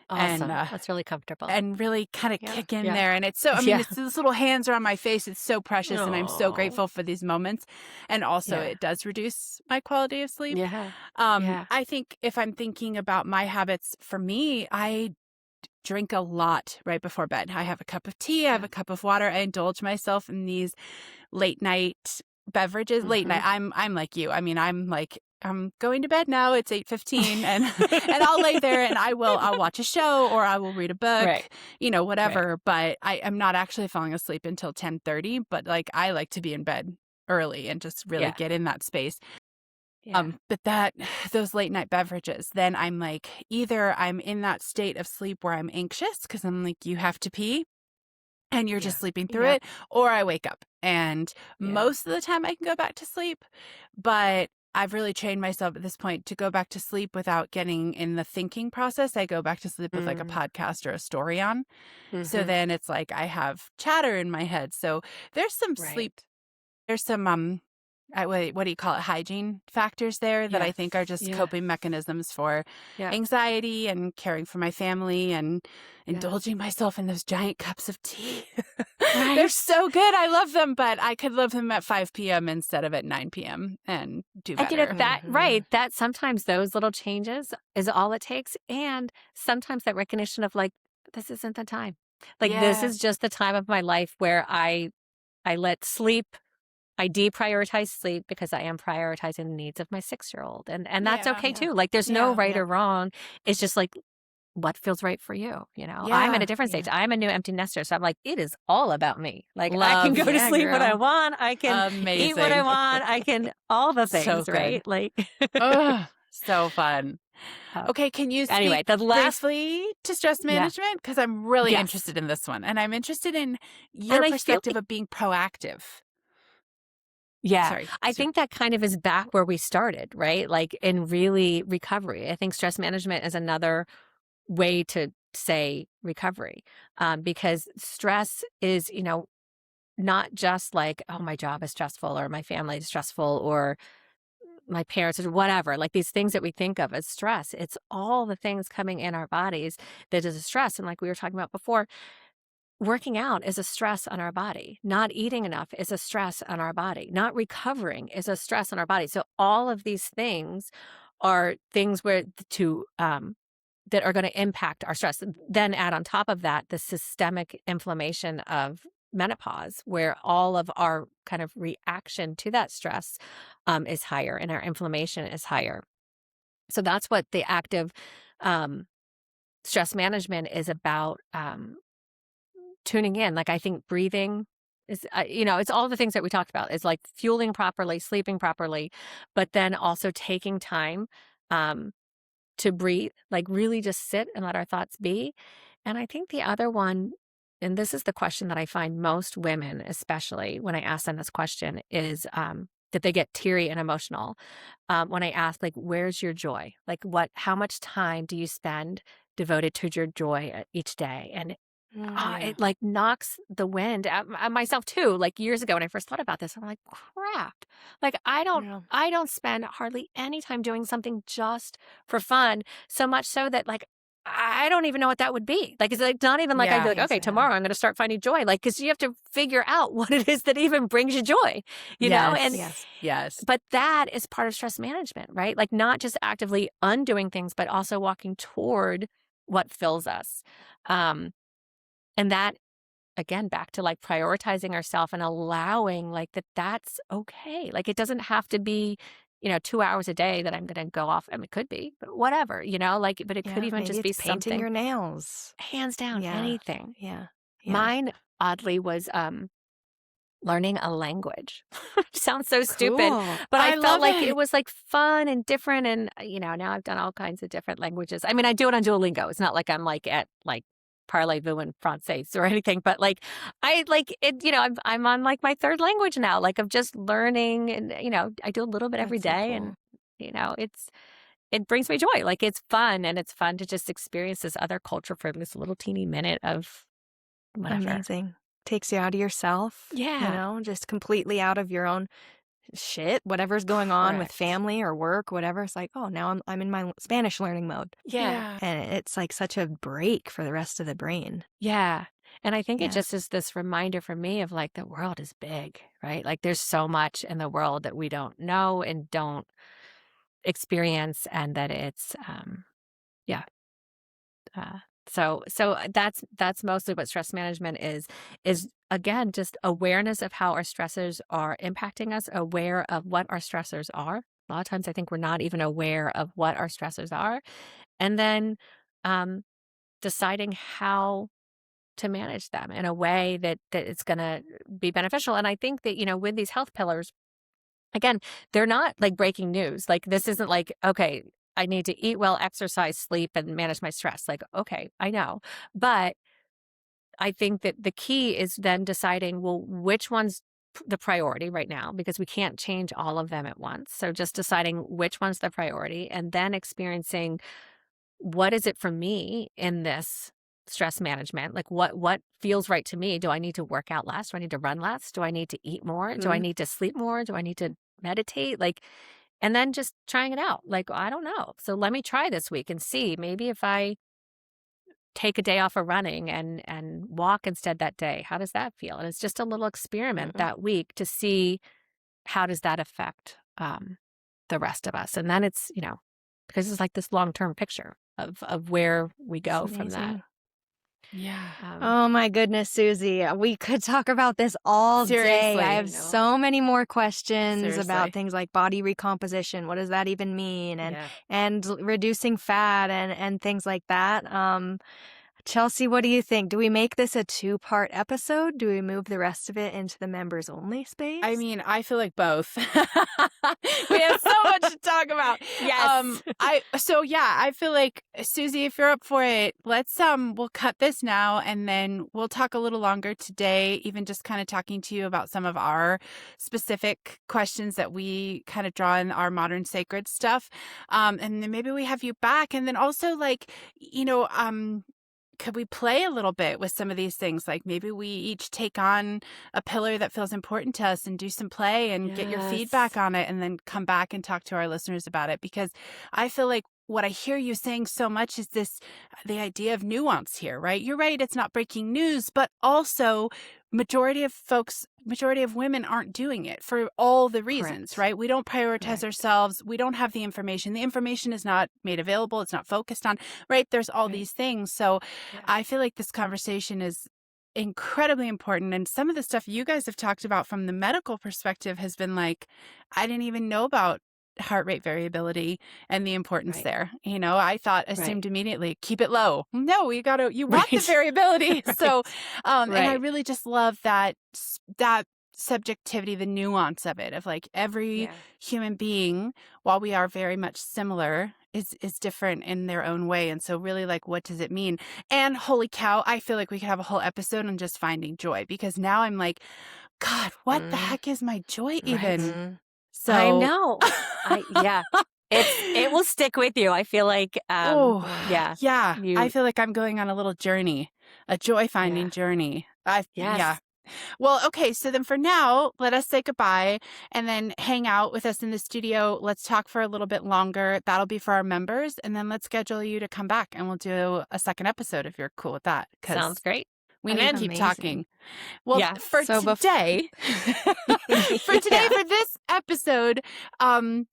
and Awesome. That's really comfortable. really kind of Yeah. kick in Yeah. there. And it's so, I mean, Yeah. it's these little hands are on my face. It's so precious. And I'm so Oh. grateful for these moments. And also, Yeah. it does reduce my quality of sleep. Yeah. Yeah. I think if I'm thinking about my habits for me, I drink a lot right before bed. I have a cup of tea, I have Yeah. a cup of water. I indulge myself in these late night beverages. Late night. Mm-hmm. I'm like you. I mean, I'm like I'm going to bed now. It's 8:15 and and I'll lay there and I'll watch a show or I will read a book, Right. Right. whatever, but I am not actually falling asleep until 10:30, but like I like to be in bed early and just really Yeah. get in that space. Yeah. But that those late night beverages, then I'm like either I'm in that state of sleep where I'm anxious because I'm like you have to pee and you're Yeah. just sleeping through Yep. it, or I wake up. And Yeah. most of the time I can go back to sleep, but I've really trained myself at this point to go back to sleep without getting in the thinking process. I go back to sleep with like a Mm. podcast or a story on. So Mm-hmm. then it's like I have chatter in my head. So there's some sleep, Right. there's some what do you call it? Hygiene factors there that I Yeah. think are just Yeah. coping mechanisms for Yeah. anxiety and caring for my family and Yeah. indulging myself in those giant cups of tea. They're Right. so good. I love them, but I could love them at 5 p.m. instead of at 9 p.m. and do And better. that Mhm. right, that sometimes those little changes is all it takes, and sometimes that recognition of like, this isn't the time. Like this Yeah. is just the time of my life where I let sleep, I deprioritize sleep because I am prioritizing the needs of my 6-year-old. And that's Yeah. okay Yeah. too. Like there's no Yeah. right Yep. or wrong. It's just like what feels right for you, you know? I'm at a Yeah. different Yeah. stage. I'm a new empty nester, so I'm like, it is all about me. Like I can Love. go to Yeah, sleep when I girl. want, I can eat what I Amazing. want, I can all the So things, good. right? Like Oh, so fun. uh, Okay, can you anyway, speak the last briefly to stress yeah. management? Because I'm really Yes. interested in this one. And I'm interested in And your I feel perspective like of being proactive. yeah, Sorry. I think that kind of is back where we started, right? Like in really recovery. I think stress management is another way to say recovery because stress is, not just like, oh, my job is stressful or my family is stressful or my parents or whatever, like these things that we think of as stress. It's all the things coming in our bodies that is a stress. And like we were talking about before, working out is a stress on our body. Not eating enough is a stress on our body. Not recovering is a stress on our body. So all of these things are things where that are going to impact our stress. Then add on top of that the systemic inflammation of menopause, where all of our kind of reaction to that stress is higher and our inflammation is higher. So that's what the active stress management is about, tuning in. Like, I think breathing is, it's all the things that we talked about. It's like fueling properly, sleeping properly, but then also taking time um, to breathe, like really just sit and let our thoughts be. And I think the other one, and this is the question that I find most women, especially when I ask them this question, is that they get teary and emotional when I ask, like, where's your joy? Like, how much time do you spend devoted to your joy each day? And Yeah. it like knocks the wind at myself too. Like years ago when I first thought about this, I'm like, crap. Like Yeah. I don't spend hardly any time doing something just for fun. So much so that like I don't even know what that would be. Like it's like not even like I'd be Yeah. like, okay, tomorrow I'm gonna start finding joy. Like, cause you have to figure out what it is that even brings you joy, Yes. And Yes. Yes. but that is part of stress management, right? Like not just actively undoing things, but also walking toward what fills us. Um, and that again, back to like prioritizing ourselves and allowing like that's okay. Like it doesn't have to be, 2 hours a day that I'm going to go off. I mean, it could be, but whatever, like, but it could Yeah. even Maybe just be it's painting something your nails. hands down, Yeah. anything. Yeah. Yeah. Mine oddly was, learning a language. Sounds so stupid, Cool. but I I felt love like it it. was like fun and different. And, now I've done all kinds of different languages. I mean, I do it on Duolingo. It's not like I'm like at like Parlez-vous in Francais or anything, but like I like it, I'm on like my third language now, like of just learning and, I do a little bit every That's so day and, cool. it brings me joy. Like it's fun and it's fun to just experience this other culture for this little teeny minute of whatever. Amazing. Takes you out of yourself, Yeah. just completely out of your own shit, whatever's going on with Correct. family or work, whatever. It's like, oh, now I'm in my Spanish learning mode. Yeah. Yeah. And it's like such a break for the rest of the brain. Yeah. And I think it Yeah. just is this reminder for me of like the world is big, right? Like there's so much in the world that we don't know and don't experience and that it's yeah. Uh, so that's mostly what stress management is again just awareness of how our stressors are impacting us, aware of what our stressors are. A lot of times I think we're not even aware of what our stressors are. And then um deciding how to manage them in a way that it's going to be beneficial. And I think that, with these health pillars, again, they're not like breaking news. Like this isn't like, okay, I need to eat well, exercise, sleep, and manage my stress. Like, okay, I know. But I think that the key is then deciding, well, which one's the priority right now, because we can't change all of them at once. So just deciding which one's the priority and then experiencing what is it for me in this stress management? Like what feels right to me? Do I need to work out less? Do I need to run less? Do I need to eat more? Do I Mhm. need to sleep more? Do I need to meditate? Like, and then just trying it out. Like, I don't know. So let me try this week and see. Maybe if I take a day off of running and walk instead that day, how does that feel? And it's just a little experiment Mm-mm. that week to see how does that affect the rest of us. And then it's, because it's like this long-term picture of where we It's go from that. amazing. Yeah. Oh my goodness, Susie. We could talk about this all day. I Seriously. have so many more questions about Seriously. things like body recomposition. What does that even mean? And Yeah. reducing fat and things like that. Chelsea, what do you think? Do we make this a 2-part episode? Do we move the rest of it into the members only space? I mean, I feel like both. We have so much to talk about. Yes. I feel like Susie, if you're up for it, let's we'll cut this now and then we'll talk a little longer today, even just kind of talking to you about some of our specific questions that we kind of draw in our modern sacred stuff. And then maybe we have you back. And then also could we play a little bit with some of these things? Like maybe we each take on a pillar that feels important to us and do some play and get your Yes. feedback on it and then come back and talk to our listeners about it. Because I feel like what I hear you saying so much is the idea of nuance here, right? You're right. It's not breaking news, but also majority of women aren't doing it for all the reasons, Correct. right? We don't prioritize Correct. ourselves. We don't have the information. The information is not made available. It's not focused on, right? There's all Right. these things. So Yeah. I feel like this conversation is incredibly important. And some of the stuff you guys have talked about from the medical perspective has been like, I didn't even know about heart rate variability and the importance Right. there. I assumed immediately, keep it low. No, you want the Right. variability. So, Right. and I Right. really just love that subjectivity, the nuance of it, of like every Yeah. human being, while we are very much similar, is different in their own way. And so really, like, what does it mean? And holy cow, I feel like we could have a whole episode on just finding joy, because now I'm like, God, what the Mm, heck is my joy right. even? I So, know. Yeah. It will stick with you. I feel like, oh, yeah, yeah, I you, feel like I'm going on a little journey, a joy yeah. finding journey. Yeah. Yes. Well, okay. So then for now, let us say goodbye and then hang out with us in the studio. Let's talk for a little bit longer. That'll be for our members. And then let's schedule you to come back and we'll do a second episode if you're cool with that, Sounds because great. we I'm need to in. keep Amazing. talking. Well, Yeah. for So today, Yeah. for this episode,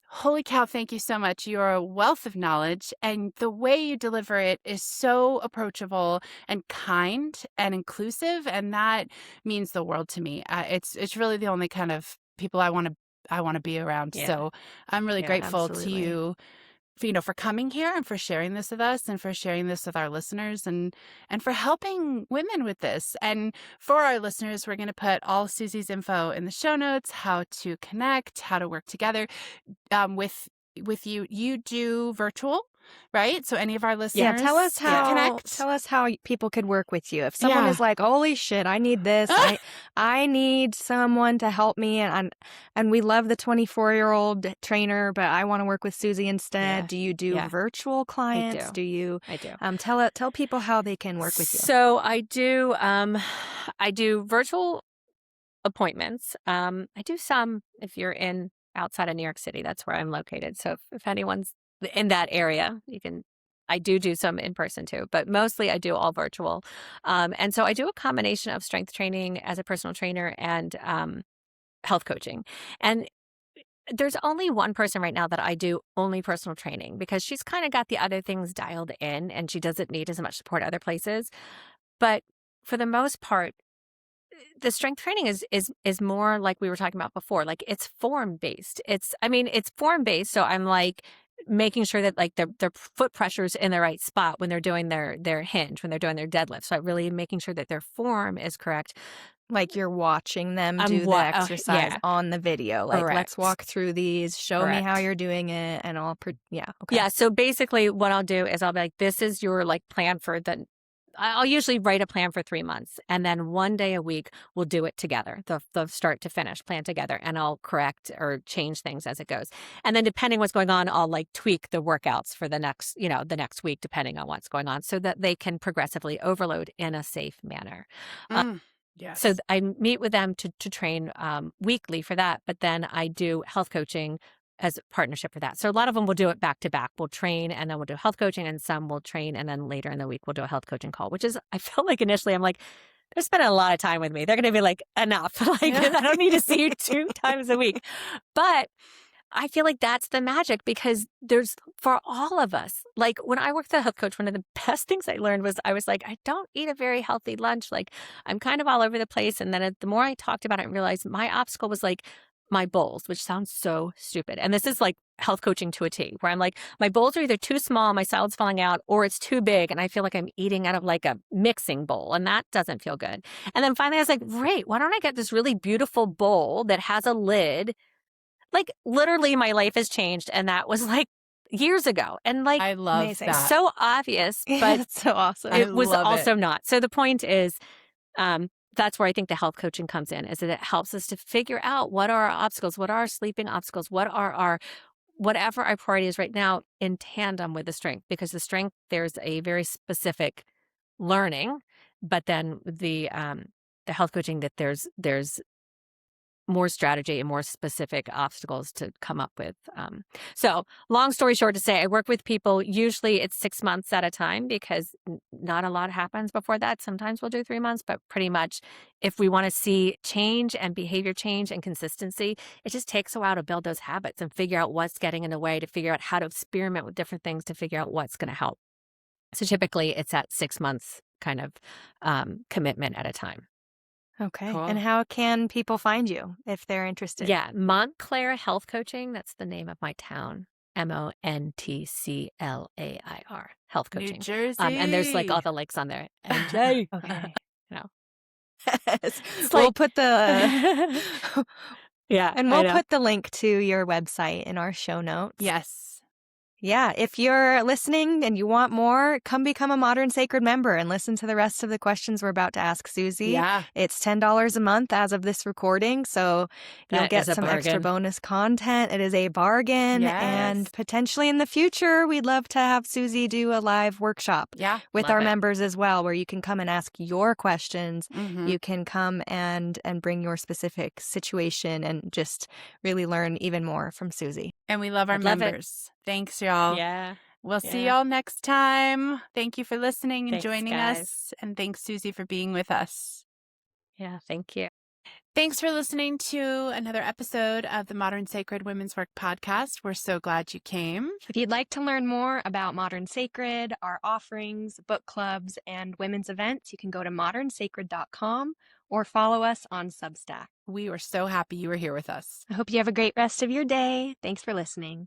holy cow, thank you so much. You're a wealth of knowledge, and the way you deliver it is so approachable and kind and inclusive, and that means the world to me. It's really the only kind of people I want to be around. Yeah. So I'm really Yeah. grateful to Absolutely. you for coming here and for sharing this with us and for sharing this with our listeners, and for helping women with this. And for our listeners, we're going to put all Suzi's info in the show notes, how to connect, how to work together with you. You do virtual, right? So any of our Yeah, listeners Yeah. can connect. tell us how people could work with you. If someone Yeah. is like, "Holy shit, I need this. I need someone to help me and we love the 24-year-old trainer, but I want to work with Suzi instead." Yeah. Do you do Yeah. virtual I clients? do. Do you I do. tell people how they can work with you? So I do virtual appointments. I do some if you're in outside of New York City. That's where I'm located. So if anyone's in that area, I do some in person too, but mostly I do all virtual. And so I do a combination of strength training as a personal trainer and health coaching. And there's only one person right now that I do only personal training because she's kind of got the other things dialed in and she doesn't need as much support other places. But for the most part, the strength training is more like we were talking about before. Like it's form based. It's form based. So I'm like making sure that like their foot pressure's in the right spot when they're doing their hinge, when they're doing their deadlift. So I'm really making sure that their form is correct. Like you're watching them I'm do the what? exercise Yeah, on the video. Like, let's correct, walk through these. Show me how correct. you're doing it, and yeah, okay. Yeah. So basically, what I'll do is I'll be like, this is your like plan for the. I'll usually write a plan for 3 months, and then one day a week we'll do it together, the start to finish plan together, and I'll correct or change things as it goes. And then depending what's going on, I'll like tweak the workouts for the next week, depending on what's going on, so that they can progressively overload in a safe manner. Uh, so Yes. I meet with them to train weekly for that, but then I do health coaching as a partnership for that. So a lot of them will do it back to back. We'll train and then we'll do health coaching, and some will train and then later in the week we'll do a health coaching call, which is I felt like initially I'm like, they're spending a lot of time with me. They're going to be like, enough. Like Yeah. I don't need to see you 2 times a week. But I feel like that's the magic because there's for all of us. Like when I worked as a health coach, one of the best things I learned was I was like, I don't eat a very healthy lunch. Like I'm kind of all over the place. And then the more I talked about it, I realized my obstacle was like my bowls, which sounds so stupid. And this is like health coaching to a T, where I'm like, my bowls are either too small, my salad's falling out, or it's too big. And I feel like I'm eating out of like a mixing bowl. And that doesn't feel good. And then finally I was like, great, why don't I get this really beautiful bowl that has a lid? Like literally my life has changed. And that was like years ago. And like I love Amazing. that. so obvious, Yeah, but that's so awesome. I it was love also it. not. So the point is, that's where I think the health coaching comes in, is that it helps us to figure out what are our obstacles, what are our sleeping obstacles, what are our whatever our priority is right now in tandem with the strength, because the strength, there's a very specific learning, but then the health coaching that there's more strategy and more specific obstacles to come up with. So long story short to say, I work with people, usually it's 6 months at a time because not a lot happens before that. Sometimes we'll do 3 months, but pretty much if we want to see change and behavior change and consistency, it just takes a while to build those habits and figure out what's getting in the way, to figure out how to experiment with different things, to figure out what's going to help. So typically it's at 6 months kind of commitment at a time. Okay. Cool. And how can people find you if they're interested? Yeah, Montclair Health Coaching. That's the name of my town. Montclair Health New Coaching. And there's like all Jersey. the links on there. NJ. Okay. You know, Yes. it's We'll like, put the yeah, and I we'll know. put the link to your website in our show notes. Yes. Yeah, if you're listening and you want more, come become a Modern Sacred member and listen to the rest of the questions we're about to ask Suzi. Yeah. It's $10 a month as of this recording, so you'll That get is a some extra bargain. bonus content. It is a bargain, and Yes. potentially in the future, we'd love to have Suzi do a live workshop Yeah. with Love our it. members as well, where you can come and ask your questions. Mhm. You can come and bring your specific situation and just really learn even more from Suzi. And we love our I'd love it. members. Thanks, y'all. Yeah. We'll see Yeah. y'all next time. Thank you for listening and Thanks, joining guys. us. And thanks, Suzi, for being with us. Yeah. Thank you. Thanks for listening to another episode of the Modern Sacred Women's Work podcast. We're so glad you came. If you'd like to learn more about Modern Sacred, our offerings, book clubs, and women's events, you can go to modernsacred.com or follow us on Substack. We were so happy you were here with us. I hope you have a great rest of your day. Thanks for listening.